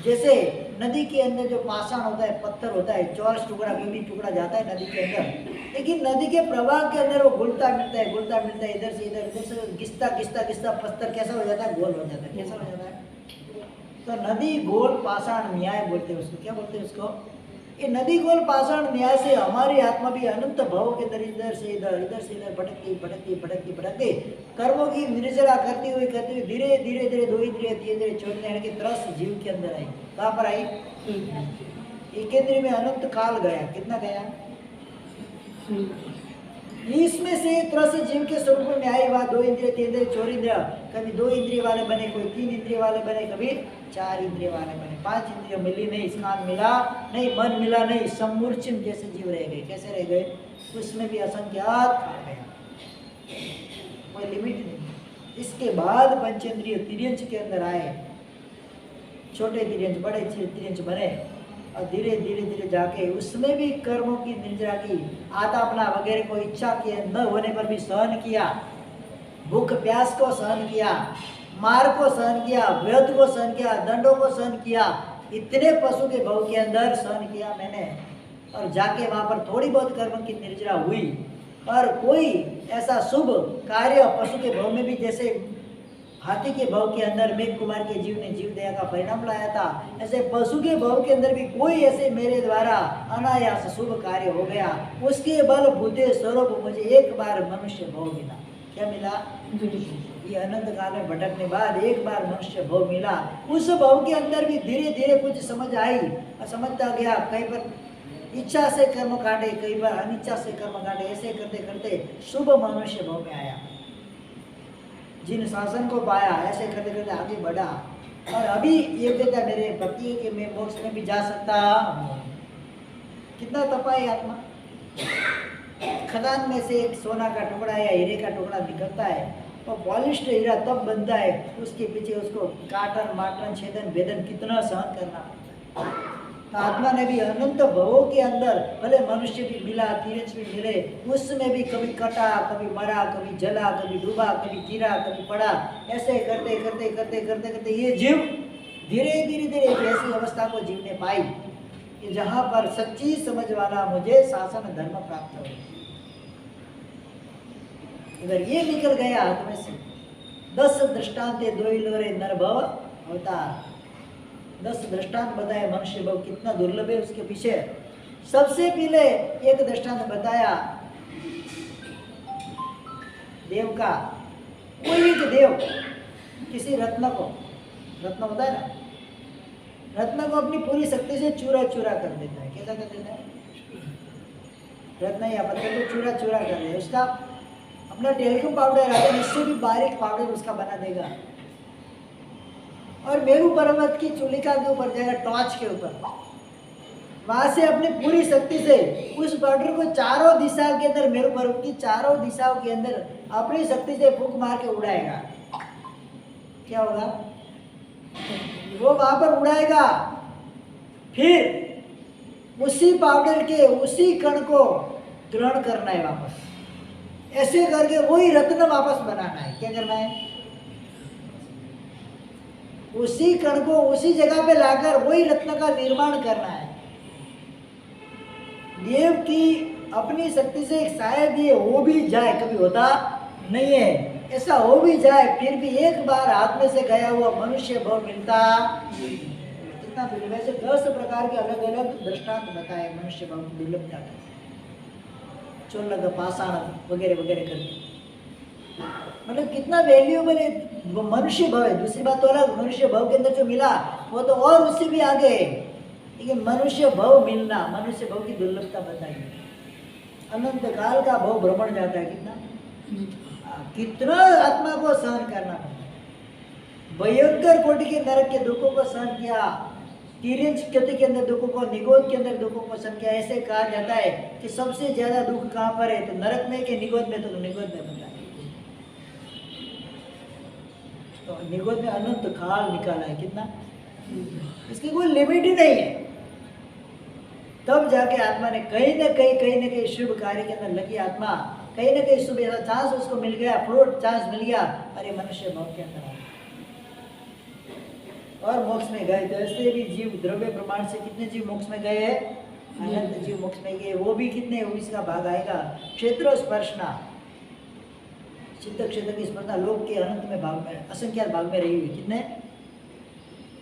जैसे नदी के अंदर जो पाषाण होता है, पत्थर होता है, चौरस टुकड़ा कोई भी टुकड़ा जाता है नदी के अंदर, लेकिन नदी के प्रवाह के अंदर वो घुलता मिलता है, घुलता मिलता है, इधर से इधर, इधर से घिसता घिसता घिसता पत्थर कैसा हो जाता है? गोल हो जाता है। कैसा हो जाता है? तो नदी गोल पाषाण न्याय बोलते हैं उसको। क्या बोलते हैं उसको? ये नदी गोल पाषाण न्याय से हमारी आत्मा भी अनंत भाव के अंदर इधर से इधर, इधर से इधर भटकती भटकती भटकती भटकती, कर्मों की निर्जरा करती हुई धीरे धीरे धीरे दो इंद्रिय, तीन इंद्रिय, चौथ इंद्रिय की त्रस जीव के अंदर आई। कहाँ पर आई? एक इंद्रिय में अनंत काल गया। कितना गया? इसमें से त्रस जीव के स्वरूप में आई हुआ दो इंद्रिय, तीन इंद्रिय, चौर इंद्रिय, कभी दो इंद्रिय वाले बने, कोई तीन इंद्रिय वाले बने, कभी चार इंद्रिय वाले बने, पांच इंद्रिय मिली नहीं, कान मिला नहीं, मन मिला नहीं, समूर्छित जैसे जीव रह गए। कैसे रह गए? उसमें भी असंख्यात काल गया, कोई लिमिट नहीं। इसके बाद पंचेंद्रिय तिर्यंच के अंदर आए, छोटे तिर्यंच, बड़े तिर्यंच बने, और धीरे धीरे धीरे जाके उसमें भी कर्मों की निर्जरा की, आतापना वगैरह को इच्छा के न होने पर भी सहन किया, भूख प्यास को सहन किया, मार को सहन किया, व्यर्थ को सहन किया, दंडों को सहन किया, इतने पशु के भाव के अंदर सहन किया मैंने। और जाके वहाँ पर थोड़ी बहुत कर्म की निर्जरा हुई, और कोई ऐसा शुभ कार्य पशु के भाव में भी, जैसे हाथी के भाव के अंदर मेघ कुमार के जीव ने जीव दया का परिणाम लाया था, ऐसे पशु के भाव के अंदर भी कोई ऐसे मेरे द्वारा अनायास शुभ कार्य हो गया, उसके बल भूते स्वरूप मुझे एक बार मनुष्य भाव मिला। क्या मिला? ये अनंत काल में भटकने बाद एक बार मनुष्य भाव मिला। उस भाव के अंदर भी धीरे धीरे कुछ समझ आई, और समझता गया। कहीं पर इच्छा से कर्म काटे, कई बार अनिच्छा से कर्म काटे, ऐसे करते करते शुभ मनुष्य भाव में आया, जिन शासन को पाया, ऐसे करते करते आगे बढ़ा, और अभी योग्यता मेरे भक्ति है कि मैं मोक्ष में भी जा सकता हूँ। कितना तपाई आत्मा। खदान में से एक सोना का टुकड़ा या हीरे का टुकड़ा निकलता है, और पॉलिश्ड हीरा तब बनता है, उसके पीछे उसको काटन माटन छेदन भेदन कितना सहन करना पड़ता है। तो आत्मा ने भी अनंत भवों के अंदर, भले मनुष्य भी मिला, तिरंज भी मिले, उसमें भी कभी कटा, कभी मरा, कभी जला, कभी डूबा, कभी गिरा, कभी पड़ा, ऐसे करते करते करते करते करते ये जीव धीरे धीरे धीरे एक ऐसी अवस्था को जीव ने पाई कि जहाँ पर सच्ची समझ वाला मुझे शासन धर्म प्राप्त हो। इधर ये निकल गया हाथ में से 10 दृष्टांत दो लोरे नरभव अवतार, 10 दृष्टांत बताए। मनुष्य भव कितना दुर्लभ है, उसके पीछे सबसे पहले एक दृष्टांत बताया देव का। कोई एक देव किसी रत्न को, रत्न होता है ना, रत्न को अपनी पूरी शक्ति से चूरा चूरा कर देता है। कैसा कर देता है? रत्न या पत्थर को चूरा चूरा कर देता है। उसका अपना टेल्कुम पाउडर आता है, इससे भी बारीक पाउडर उसका बना देगा। और मेरू पर्वत की चुलिका के ऊपर जाएगा, टॉर्च के ऊपर, वहां से अपनी पूरी शक्ति से उस बॉर्डर को चारों दिशा के अंदर, मेरू पर्वत की चारों दिशाओं के अंदर अपनी शक्ति से फूंक मार के उड़ाएगा। क्या होगा? वो वहां पर उड़ाएगा, फिर उसी पाउडर के उसी कण को ग्रहण करना है वापस, ऐसे करके वही रत्न वापस बनाना है। क्या करना है? उसी कण को उसी जगह पे लाकर वही रत्न का निर्माण करना है। देव की अपनी शक्ति से शायद ये हो भी जाए, कभी होता नहीं है, ऐसा हो भी जाए, फिर भी एक बार हाथ में से गया हुआ मनुष्य भाव मिलता कितना दुर्लभ। वैसे 10 प्रकार के अलग अलग दृष्टांत बताए मनुष्य भाव की दुर्लभता का, चोलग पाषाण वगैरह वगैरह करके, मतलब कितना वैल्यूएबल है मनुष्य भाव है। दूसरी बात तो अलग, मनुष्य भाव के अंदर जो मिला वो तो और उससे भी आगे है, लेकिन मनुष्य भाव मिलना, मनुष्य भाव की दुर्लभता बताई। अनंत काल का भाव भ्रमण जाता है, कितना आत्मा को सहन करना पड़ता है। भयंकर कोटि के नरक के दुखों को सहन किया, तिरंज गति के अंदर दुखों को, निगोद के अंदर दुखों को सहन किया। ऐसे कहा जाता है कि सबसे ज्यादा दुख कहाँ पर है, तो नरक में कि निगोद में, तो निगोद में बताया। तो निगोद में अनंत काल निकाला है, कितना, इसकी कोई लिमिट ही नहीं है। तब जाके आत्मा ने कहीं ना कहीं शुभ कार्य के अंदर लगी आत्मा, कहीं ना कहीं शुभ ऐसा चांस उसको मिल गया, फ्रूट चांस मिल गया, अरे मनुष्य भाव के अंदर और मोक्ष में गए। तो ऐसे भी जीव द्रव्य प्रमाण से कितने जीव मोक्ष में गए हैं? अनंत जीव मोक्ष में गए। वो भी कितने, वो इसका भाग आएगा क्षेत्र स्पर्शना, सिद्ध क्षेत्र की स्पर्शना लोक के अनंत में भाग में, असंख्यात भाग में रही हुई। कितने?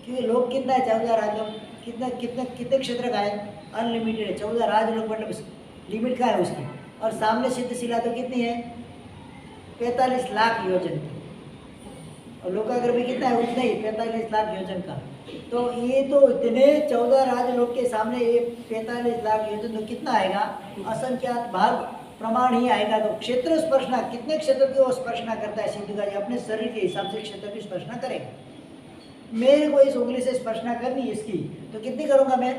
क्योंकि लोक कितना है? 14 राज, कितना कितने कितने क्षेत्र का है? अनलिमिटेड है। 14 राज लोग, मतलब लिमिट का है उसकी। और सामने सिद्ध शिला तो कितनी है? 45 लाख योजन की। और लोकाग्र भी कितना है? उतना ही 45 लाख योजन का। तो ये तो इतने 14 राज लोग के सामने ये 45 लाख योजन, तो कितना आएगा? असंख्यात भाग प्रमाण ही आएगा। तो क्षेत्र स्पर्शना, कितने क्षेत्र की वो स्पर्शना करता है सिद्ध का? अपने शरीर के हिसाब से क्षेत्र की स्पर्शना करेगा। मेरे को इस उंगली से स्पर्शना करनी है इसकी, तो कितनी करूंगा मैं?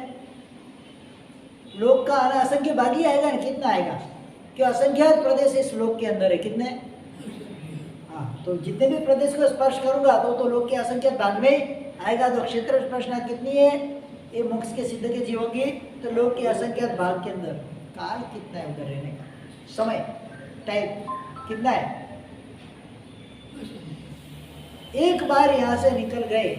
लोक का आना असंख्य भाग ही आएगा ना, कितना आएगा? क्यों? असंख्यात प्रदेश इस लोक के अंदर है। कितने? हाँ, तो जितने भी प्रदेश को स्पर्श करूंगा तो लोक के असंख्यात भाग में आएगा। तो क्षेत्र स्पर्शना कितनी है ये मोक्ष के सिद्ध के जीवों की? तो लोक के असंख्यात भाग के अंदर काल कितना है उधर रहने का, समय टाइम कितना है? एक बार यहाँ से निकल गए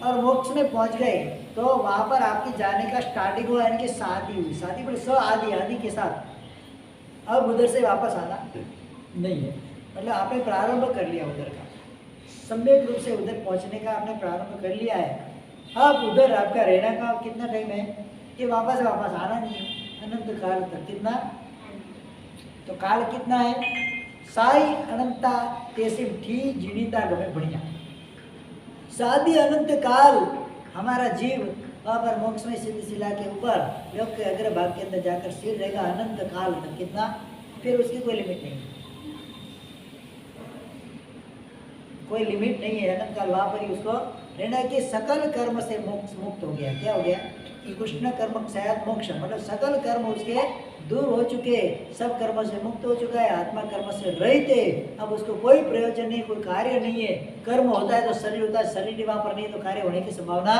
और मोक्ष में पहुंच गए तो वहां पर आपकी जाने का स्टार्टिंग हुआ, यानी कि शादी हुई। शादी पर स आदि, आदि के साथ अब उधर से वापस आना नहीं है। मतलब आपने प्रारंभ कर लिया उधर का, सम्यक रूप से उधर पहुंचने का आपने प्रारंभ कर लिया है। अब उधर आपका रहने का कितना टाइम है कि वापस आना नहीं है, अनंत काल तक। कितना? तो काल कितना है? साई अनंता तेसिम ठी जीनिता गमे बढ़िया। शादी अनंत काल हमारा जीव वहाँ पर मोक्ष में सिद्ध शिला के ऊपर योग के अग्र भाग के अंदर जाकर स्थिर रहेगा अनंत काल तक। कितना? फिर उसकी कोई लिमिट नहीं, कोई लिमिट नहीं है। अनंत काल वहाँ पर ही उसको रहना है कि सकल कर्म से मोक्ष मुक्त हो गया। क्या हो गया? कृष्ण कर्म क्षयात मोक्ष, मतलब सकल कर्म उसके दूर हो चुके, सब कर्म से मुक्त हो चुका है, आत्मा कर्म से रहित है। अब उसको कोई प्रयोजन नहीं, कोई कार्य नहीं है। कर्म होता है तो शरीर होता है, शरीर वहाँ पर नहीं तो कार्य होने की संभावना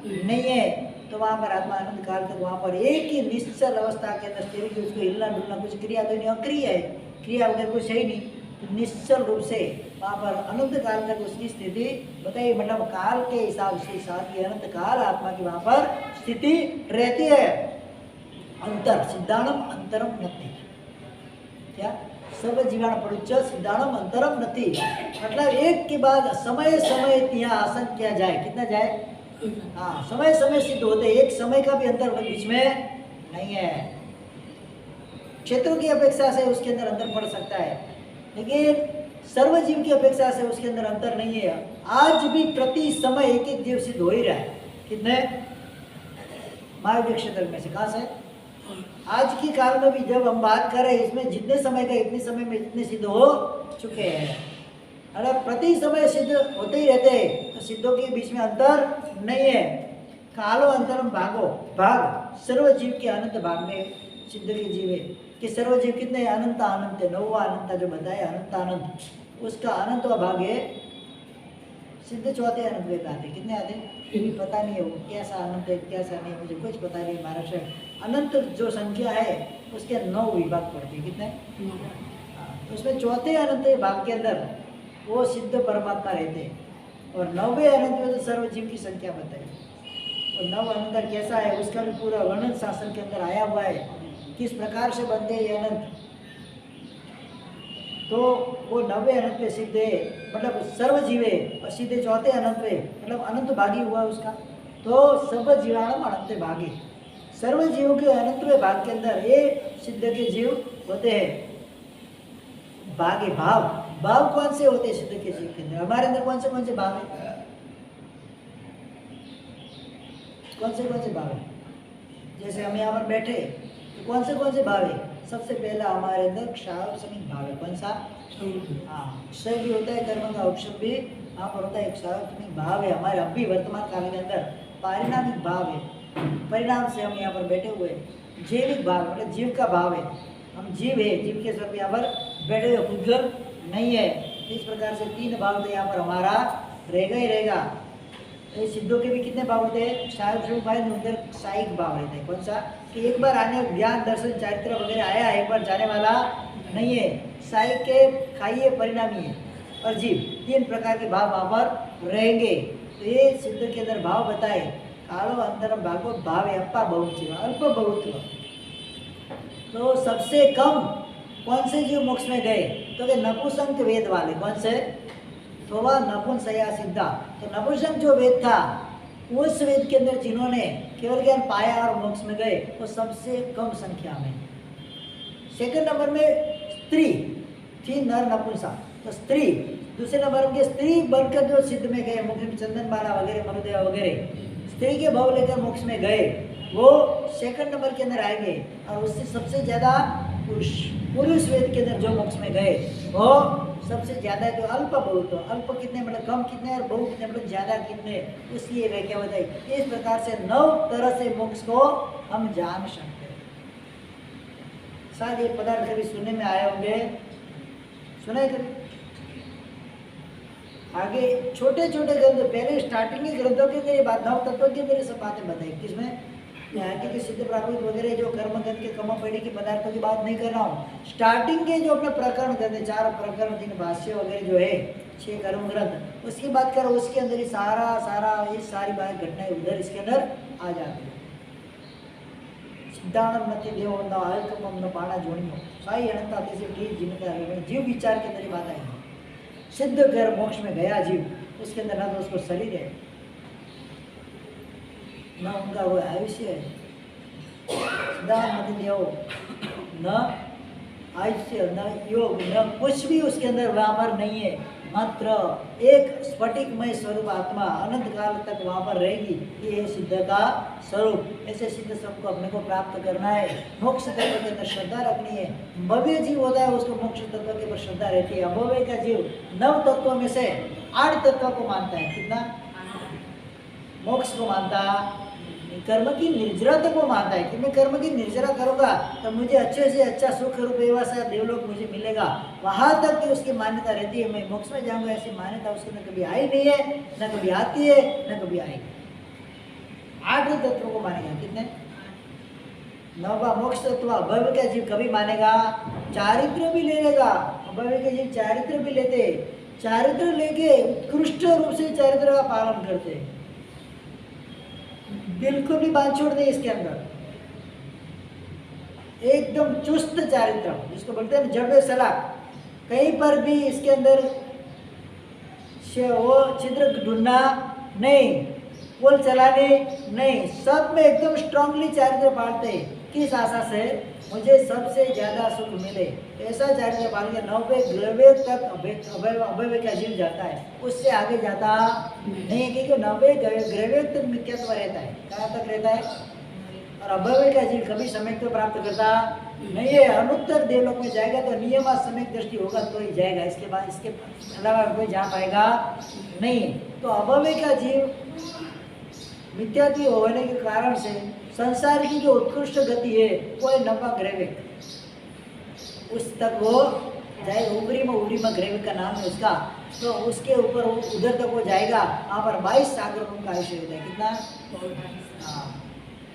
नहीं है। तो वहाँ पर आत्मा अनंत काल तक वहाँ पर एक ही निश्चल अवस्था के अंदर स्थिर की, उसको हिलना डुलना कुछ क्रिया तो नहीं, अक्रिय है, क्रिया वगैरह कुछ है ही नहीं। तो निश्चल रूप से वहाँ पर अनंत काल तक उसकी स्थिति बताइए, मतलब काल के हिसाब से साथ ही अनंत काल आत्मा की वहाँ पर स्थिति रहती है। अंतर सिद्धाणम अंतरम नति, क्या? सब जीवाण परुच्च सिद्धाणम अंतरम नति, मतलब एक के बाद समय समय यहाँ आसन किया जाए। कितना जाए? हाँ, समय समय सिद्ध होते, एक समय का भी अंतर बीच में नहीं है। क्षेत्रों की अपेक्षा से उसके अंदर अंतर पड़ सकता है, लेकिन सर्वजीव की अपेक्षा से उसके अंदर अंतर नहीं है। आज भी प्रति समय एक एक जीव सिद्ध हो ही रहा है। कितने? महावीर क्षेत्र में से, कहाँ से? आज की काल में भी जब हम बात करें इसमें जितने समय का इतने समय में जितने सिद्ध हो चुके हैं, अगर प्रति समय सिद्ध होते ही रहते हैं तो सिद्धों के बीच में अंतर नहीं है। कालो अंतरम भागो, भाग सर्व जीव के अनंत भाग में सिद्ध के जीव है कि सर्व जीव कितने अनंत अनंत है, नौवा अनंत जो बताया अनंत अनंत, उसका अनंतवा भाग है सिद्ध चौथे अनंत वेद आते। कितने आते हैं पता नहीं है, वो कैसा अनंत है कैसा नहीं, मुझे कुछ पता नहीं। महाराष्ट्र अनंत जो संख्या है उसके 9 विभाग पड़ते हैं। कितने? तो उसमें चौथे अनंत भाग के अंदर वो सिद्ध परमात्मा रहते हैं, और 9वें अनंत में तो सर्वजीव की संख्या बताई। और 9 अनंत कैसा है उसका भी पूरा वर्णन शास्त्र के अंदर आया हुआ है, किस प्रकार से बनते हैं ये अनंत। तो वो 9वें अनंत पे सिद्ध है, मतलब सर्वजीव है, और सीधे चौथे अनंत पे मतलब अनंत भागी हुआ उसका। तो सब जीवाणु अनंत भागी, सर्व जीवों के अनंतवें भाग के अंदर ये सिद्ध के जीव होते हैं। भागे भाव, भाव कौन से होते हैं सिद्ध के जीव के अंदर? हमारे अंदर कौन से भाव है? कौन से भाव है? जैसे हम यहाँ पर बैठे तो कौन से भाव है? सबसे पहला हमारे अंदर क्षारोपशमिक भाव है। कौन सा? हाँ, क्षय भी होता है कर्म का, उपशम भी यहाँ पर होता है। क्षारोपशमिक भाव है हमारे अभी वर्तमान काल के अंदर। पारिणामिक भाव है, परिणाम से हम यहाँ पर बैठे हुए। जैविक भाव मतलब जीव का भाव है, हम जीव है, जीव के स्वरूप यहाँ पर बैठे हुए, खुद नहीं है। इस प्रकार से 3 भाव तो यहाँ पर हमारा रहेगा ही रहेगा। तो सिद्धों के भी कितने भाव होते हैं? क्षारोपशमिक भाव उधर साइक भाव रहता है। कौन सा? कि एक बार आने ज्ञान दर्शन चारित्र वगैरह आया, एक बार जाने वाला नहीं है। साइक के खाइए परिणामी है, और जीव 3 प्रकार के भाव वहाँ पर रहेंगे। तो ये सिद्ध के अंदर भाव बताए। कालो अंतरम भागो भाव अप्पा बहुत्व अल्प बहुत्व। तो सबसे कम कौन से जीव मोक्ष में गए? तो कि नपुंसक वेद वाले। कौन से? तो वह नपुंसया सिद्धा। तो नपुंसक जो वेद था उस वेद के अंदर जिन्होंने केवल ज्ञान पाया और मोक्ष में गए वो सबसे कम संख्या में। सेकंड नंबर में स्त्री थी, नर नपुंसक, तो स्त्री। दूसरे नंबर में स्त्री बनकर जो सिद्ध में गए, मुख्य में चंदनबाला वगैरह मरुदेव वगैरह स्त्री के भाव लेकर मोक्ष में गए, वो सेकंड नंबर के अंदर आएंगे। और उससे सबसे ज्यादा पुरुष वेद के अंदर जो मोक्ष में गए वो सबसे ज्यादा जो अल्प बहुत, अल्प कितने मतलब कम कितने, और बहु कितने मतलब ज्यादा कितने, उसकी व्याख्या बताई। इस प्रकार से 9 तरह से मोक्ष को हम जान सकते हैं। शायद ये पदार्थ कभी सुनने में आए होंगे, सुना है कभी? आगे छोटे छोटे ग्रंथ, पहले स्टार्टिंग के ग्रंथों के अंदर ये बात 9 तत्वों के अंदर सब बातें बताई। किसमें? यहाँ के सिद्ध प्राकृत वगैरह जो कर्मगत के कर्मपेढ़ी के पदार्थों की बात नहीं कर रहा हूँ। स्टार्टिंग के जो अपने प्रकरण ग्रंथ 4 प्रकरण 3 भाष्य वगैरह जो है 6 कर्म ग्रंथ, उसकी बात करो, उसके अंदर ही ये सारी बात घटनाएं उधर इसके अंदर आ जाती है। सिद्धांत मत देव न आयकम न पाना जोड़ियो साई अनंता तेसे ठीक जिनका जीव विचार के अंदर ही बात आई। सिद्ध कर मोक्ष में गया जीव, उसके अंदर न तो उसको शरीर है न उनका वो आयुष्य है। सिद्धांत न आयुष्य न योग न कुछ भी उसके अंदर वहाँ पर नहीं है। मात्र एक स्फटिकमय स्वरूप आत्मा अनंत काल तक वहाँ पर रहेगी। ये है सिद्ध का स्वरूप। ऐसे सिद्ध स्वरूप को अपने को प्राप्त करना है। मोक्ष तत्व के अंदर श्रद्धा रखनी है। भव्य जीव होता है उसको मोक्ष तत्व के ऊपर श्रद्धा रहती है। अभव्य का जीव 9 तत्वों में से 8 तत्वों को मानता है। कितना? मोक्ष को मानता, कर्म की निर्जरता को मानता है कि मैं कर्म की निर्जरा करूँगा तो मुझे अच्छे से अच्छा सुख रूप व्यवस्था देवलोक मुझे मिलेगा, वहाँ तक की उसकी मान्यता रहती है। मैं मोक्ष में जाऊँगा ऐसी मान्यता उसको न कभी आई नहीं है, न कभी आती है, न कभी आएगी। 8 तत्वों को मानेगा। कितने? 9वां मोक्ष तत्व। भव्य का जीव कभी मानेगा? चारित्र भी ले लेगा। भव्य के जीव चारित्र भी लेते, चारित्र लेके उत्कृष्ट रूप से चारित्र का पालन करते, बिल्कुल भी बात छोड़ दे इसके अंदर, एकदम चुस्त चारित्र जिसको बोलते हैं जड़ सलाह। कहीं पर भी इसके अंदर वो छिद्र ढूंढना नहीं, पोल चलाने नहीं, सब में एकदम स्ट्रांगली चारित्र पालते हैं। किस आशा से? मुझे सबसे ज्यादा सुख मिले, ऐसा चारित्र पाल के 9वें ग्रह तक अभय का जीव जाता है, उससे आगे जाता नहीं, क्योंकि 9वें ग्रह तक मिथ्यात्व रहता है। कहाँ तक रहता है? और और अभव्य का जीव कभी सम्यक तो प्राप्त करता नहीं है। अनुत्तर देवलोक में जाएगा तो नियमा सम्यक दृष्टि होगा तो ही जाएगा, इसके बाद इसके अलावा कोई जा पाएगा नहीं। तो अभव्य का जीव मिथ्यात्व होने के कारण से संसार की जो उत्कृष्ट गति है वो है नवा ग्रेविक, उस तक वो जाएगा। उबरी में ग्रेविक का नाम है उसका, तो उसके ऊपर वो उधर तक वो जाएगा। वहाँ पर 22 सागरों का आयुष्य होता है। कितना? हाँ,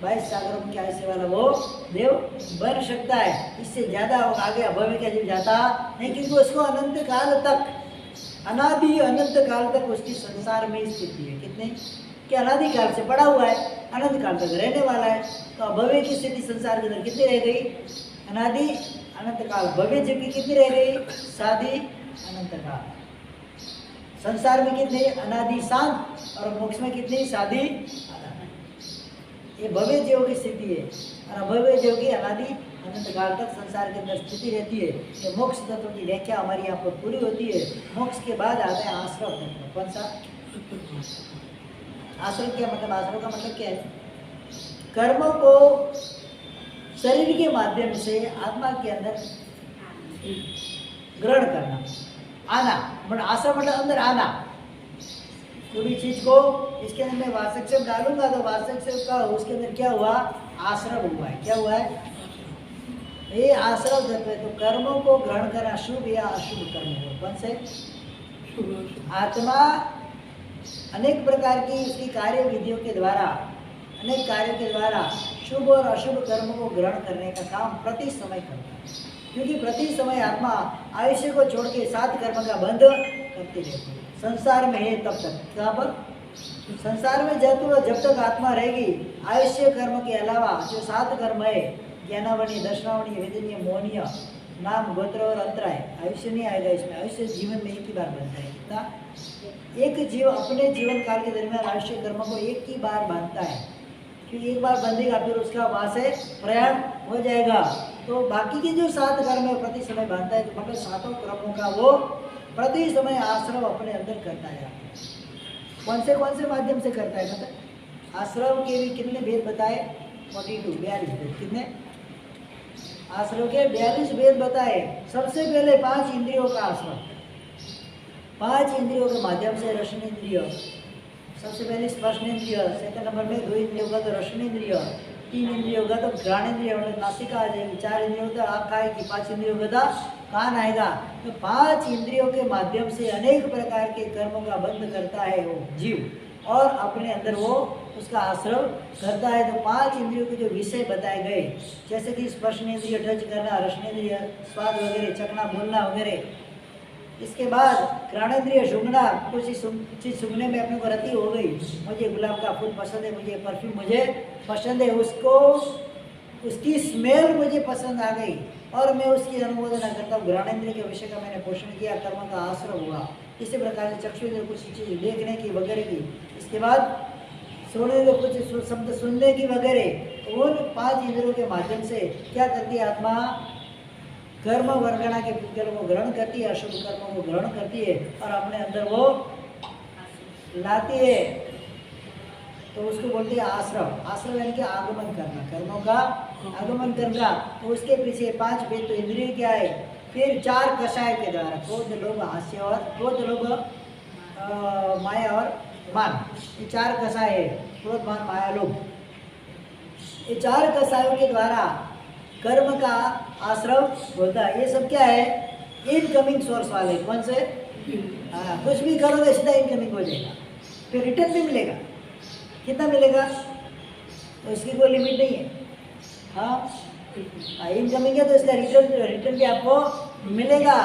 22 सागरों के आयुष्य वाला वो देव बन सकता है। इससे ज़्यादा आगे अभव्य का जीव जाता नहीं, क्योंकि उसको अनंत काल तक, अनादि अनंत काल तक उसकी संसार में स्थिति है। कितने कि अनादि काल से पड़ा हुआ है, अनंत काल तक रहने वाला है। तो अभव्य की स्थिति संसार के अंदर कितनी रह गई? अनादि अनंत काल। भव्य जीव की कितनी रह गई? सादि अनंत काल। संसार में कितने? अनादि शांत, और मोक्ष में कितनी? सादि अनंत। ये भव्य जीव की स्थिति है। और अभव्य जीव की अनादि अनंत काल तक संसार के अंदर स्थिति रहती है। ये मोक्ष तत्व की व्याख्या हमारी यहाँ पर पूरी होती है। मोक्ष के बाद आता है आश्रम तत्व। कौन सा? आश्रम क्या मतलब? आश्रम का मतलब क्या है? कर्मों को शरीर के माध्यम से आत्मा के अंदर ग्रहण करना, आना। मतलब आश्रम मतलब अंदर आना। कोई भी चीज को इसके अंदर मैं वाचक शब्द डालूंगा तो वाचक शब्द का उसके अंदर क्या हुआ? आश्रम हुआ है। क्या हुआ है? ये आश्रम तत्व है। तो कर्मों को ग्रहण करना, शुभ या अशुभ कर्म हो। कौन से? आत्मा अनेक प्रकार की उसकी कार्य विधियों के द्वारा, अनेक कार्यों के द्वारा शुभ और अशुभ कर्म को ग्रहण करने का काम प्रति समय करता है। क्योंकि प्रति समय आत्मा आयुष्य को छोड़ के 7 कर्म का बंध करती रहती है। संसार में है तब तक। कहाँ पर? संसार में जब तक आत्मा रहेगी, आयुष्य कर्म के अलावा जो 7 कर्म है, ज्ञानावणी, दर्शनावणी, वेदनीय, मोहनीय, नाम, गोत्र और अंतराय, आयुष्य नहीं आएगा इसमें। आयुष्य जीवन में एक ही बार बनता है। कितना? एक जीव अपने जीवन काल के दरमियान आयुष्य कर्म को एक ही बार बांधता है, क्योंकि एक बार बंधेगा फिर उसका वहाँ से प्रयाण हो जाएगा। तो बाकी के जो 7 कर्म है प्रति समय बांधता है। तो मतलब 7 क्रमों का वो प्रति समय आश्रम अपने अंदर करता है। कौन से माध्यम से करता है? मतलब आश्रम के भी कितने भेद बताए? 42 भेद। कितने? आश्रम के 42 भेद बताए। सबसे पहले 5 इंद्रियों का आश्रम। 5 इंद्रियों के माध्यम से रसनेन्द्रिय, सबसे पहले स्पर्शनेन्द्रिय, सेकंड नंबर में 2 इंद्रियों का तो रसनेन्द्रिय, 3 इंद्रियों का तो घ्राणेन्द्रिय मतलब नासिका आ जाएगी, 4 इंद्रियों का आँख आएगी, 5 इंद्रियों का कान आएगा। तो 5 इंद्रियों के माध्यम से अनेक प्रकार के कर्मों का बंध करता है वो जीव, और अपने अंदर वो उसका आश्रम करता है। तो 5 इंद्रियों के जो विषय बताए गए, जैसे कि स्पर्शनेन्द्रिय टच करना, रसनेन्द्रिय स्वाद वगैरह, चखना, बोलना वगैरह। इसके बाद घ्राणेन्द्रिय सूंघना, कुछ चीज़ सूंघने में अपने को रति हो गई, मुझे गुलाब का फूल पसंद है, मुझे परफ्यूम मुझे पसंद है, उसको उसकी स्मेल मुझे पसंद आ गई और मैं उसकी अनुमोदना करता हूँ। घ्राणेन्द्रिय के विषय का मैंने पोषण किया, कर्म का आश्रय हुआ। इसी प्रकार से चक्षुन्द्रिय कुछ चीज़ देखने की वगैरह की। इसके बाद श्रोणेन्द्रिय कुछ शब्द सुनने की वगैरह। उन 5 इंद्रियों के माध्यम से क्या करती है आत्मा? कर्म वर्गणा के कर्म को ग्रहण करती है, अशुभ कर्मों को ग्रहण करती है और अपने अंदर वो लाती है। तो उसको बोलते हैं आश्रम। आश्रम यानी कि आगमन करना, कर्मों का आगमन करना। तो उसके पीछे 5 भेद। तो इंद्रिय क्या है? फिर 4 कषाय के द्वारा, क्रोध, लोभ, हास्य और क्रोध, लोभ, माया और मान। ये 4 कषाय है, क्रोध, मान, माया, लोभ। ये 4 कषायों के द्वारा कर्म का आश्रम होता है। ये सब क्या है? इनकमिंग सोर्स वाले। कौन से? हाँ, कुछ भी करोगे सीधा इनकमिंग हो जाएगा, फिर रिटर्न भी मिलेगा। कितना मिलेगा? तो इसकी कोई लिमिट नहीं है। हाँ, इनकमिंग है तो इसका रिटर्न भी आपको मिलेगा।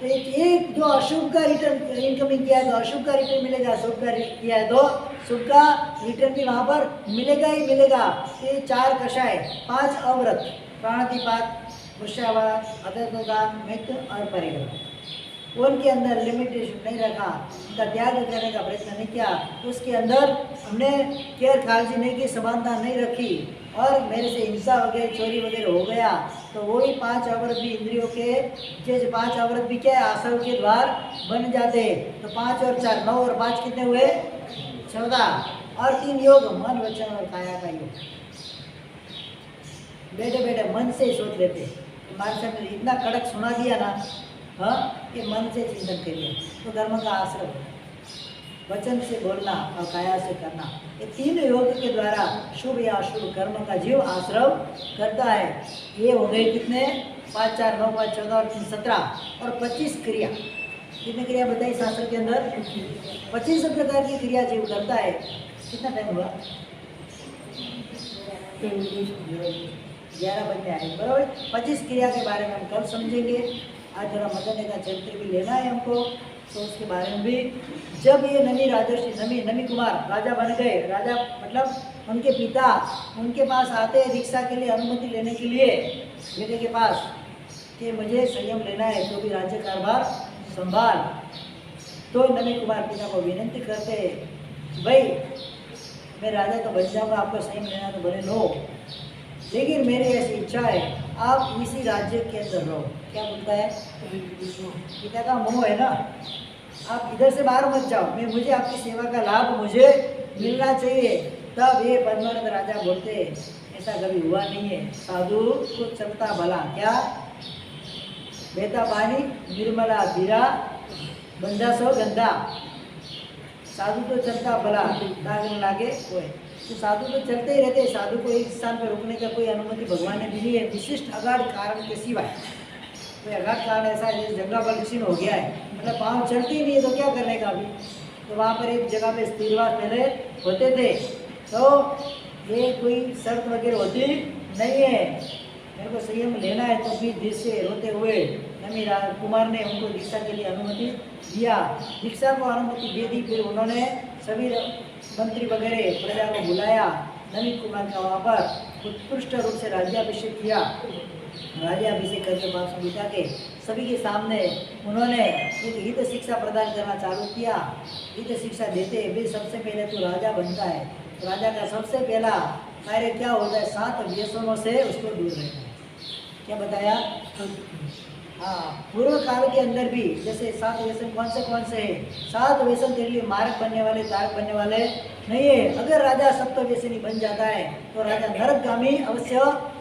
तो एक जो अशुभ का रिटर्न इनकमिंग किया है तो अशुभ का रिटर्न मिलेगा, शुभ का किया है तो शुभ का रिटर्न भी वहाँ पर मिलेगा ही मिलेगा। ये 4 कषाय, 5 अव्रत, प्राणातिपात, वृषावात, अतर्कदान, मित्र और परिग्रह। उनके अंदर लिमिटेशन नहीं रखा, उनका त्याग करने का प्रयत्न नहीं किया, उसके अंदर हमने केयर काळजी नहीं की, समानता नहीं रखी और मेरे से हिंसा वगैरह, चोरी वगैरह हो गया, तो वही 5 अवरत भी इंद्रियों के, जैसे 5 अवरत भी क्या है? आश्रम के द्वार बन जाते हैं। तो 5 और 4 9 और 5 कितने हुए? 14। और 3 योग, मन, वचन और काया का योग। बैठे बैठे मन से ही सोच लेते हैं। हमारे साहब ने इतना कड़क सुना दिया ना, हाँ, कि मन से चिंतन करिए तो धर्म का आश्रय होगा। वचन से बोलना और काया से करना, ये तीन योग के द्वारा शुभ या अशुभ कर्म का जीव आश्रव करता है। ये हो गए कितने? 5, 4, 9, 5, 14 और 3, 17 और 25 क्रिया। कितनी क्रिया बताई शास्त्र के अंदर? 25 प्रकार की क्रिया जीव करता है। कितना टाइम हुआ? 11 बजने आए, बराबर। 25 क्रिया के बारे में हम कल समझेंगे। आज थोड़ा मदन का चरित्र भी लेना है हमको, तो उसके बारे में भी। जब ये नमी राजर्षि नमी कुमार राजा बन गए, राजा मतलब उनके पिता उनके पास आते हैं दीक्षा के लिए, अनुमति लेने के लिए बेटे के पास कि मुझे संयम लेना है तो भी राज्य कारभार संभाल। तो नमी कुमार पिता को विनती करते हैं, भाई मैं राजा तो बन जाऊँगा, आपको संयम लेना तो भले लो, लेकिन मेरी ऐसी इच्छा है आप इसी राज्य के अंदर रहो। क्या बोलता है? पिता का मोह है ना, आप इधर से बाहर मत जाओ, मुझे आपकी सेवा का लाभ मुझे मिलना चाहिए। तब ये पद्मावत राजा बोलते हैं, ऐसा कभी हुआ नहीं है, साधु को चलता भला क्या, बहता पानी निर्मला धीरा बंदा सो गंदा। साधु तो चलता भला दाग न लागे कोई, तो साधु तो चलते ही रहते हैं। साधु को एक स्थान पर रुकने का कोई अनुमति भगवान ने दी है, विशिष्ट अगाध कारण के सिवाय। कोई अगाध कारण ऐसा है जैसे जंगल पर क्षीण हो गया है, मतलब पाँव चलते ही नहीं है तो क्या करने का अभी। तो वहाँ पर एक जगह पे स्थिरवास पहले होते थे, तो ये कोई शर्त वगैरह होती नहीं है। मेरे को संयम लेना है तो भी दिल से रोते हुए नमी कुमार ने उनको दीक्षा के लिए अनुमति दिया। दीक्षा को अनुमति दे दी, फिर उन्होंने सभी मंत्री वगैरह प्रजा को बुलाया। नमी कुमार का वहाँ पर उत्कृष्ट रूप से राज्याभिषेक किया। राज्याभिषेक करके पास बिता के सभी के सामने उन्होंने एक हित शिक्षा प्रदान करना चालू किया। हित शिक्षा देते भी सबसे पहले तो राजा बनता है, तो राजा का सबसे पहला कार्य क्या होता है? 7 व्यसनों से उसको दूर रहना है। क्या बताया? हाँ, पूर्व काल के अंदर भी जैसे 7 व्यसन कौन से हैं? 7 व्यसन तेरे लिए मार्ग बनने वाले, तारक बनने वाले नहीं है। अगर राजा सप्त व्यसनी बन जाता है तो राजा नरकगामी अवश्य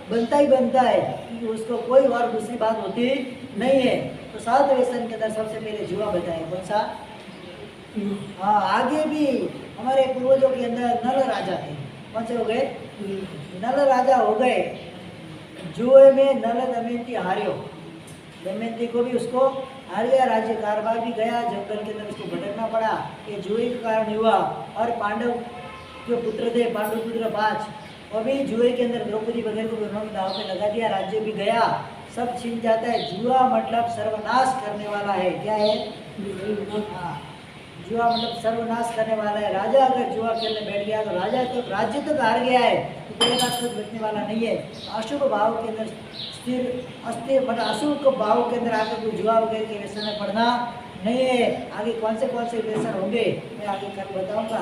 बनता ही बनता है, क्योंकि उसको कोई और दूसरी बात होती नहीं है। तो 7 व्यसन के अंदर सबसे पहले जुआ बताया। कौन सा? हाँ, आगे भी हमारे पूर्वजों के अंदर नल राजा थे। कौन से हो गए? नल राजा हो गए। जुए में नल दमयंती हारियो, दमयंती को भी उसको हार गया, राज्य कारभार भी गया, जंगल के अंदर उसको भटकना पड़ा। ये जुए के कारण हुआ। और पांडव जो पुत्र थे, पांडव पुत्र 5, और भी जुए के अंदर द्रौपदी वगैरह को उन्होंने दाव पे लगा दिया, राज्य भी गया, सब छिन जाता है। जुआ मतलब सर्वनाश करने वाला है। क्या है? हाँ, जुआ मतलब सर्वनाश करने वाला है। राजा अगर जुआ खेलने बैठ गया तो राज्य तो हार गया है, तो तेरे पास कुछ बचने वाला नहीं है। अशुभ भाव के अंदर अस्थिर मतलब अशुभ भाव के अंदर आकर कोई जुआ वगैरह के व्यसन में पड़ना नहीं है। आगे कौन से व्यसन होंगे मैं आगे कल बताऊंगा।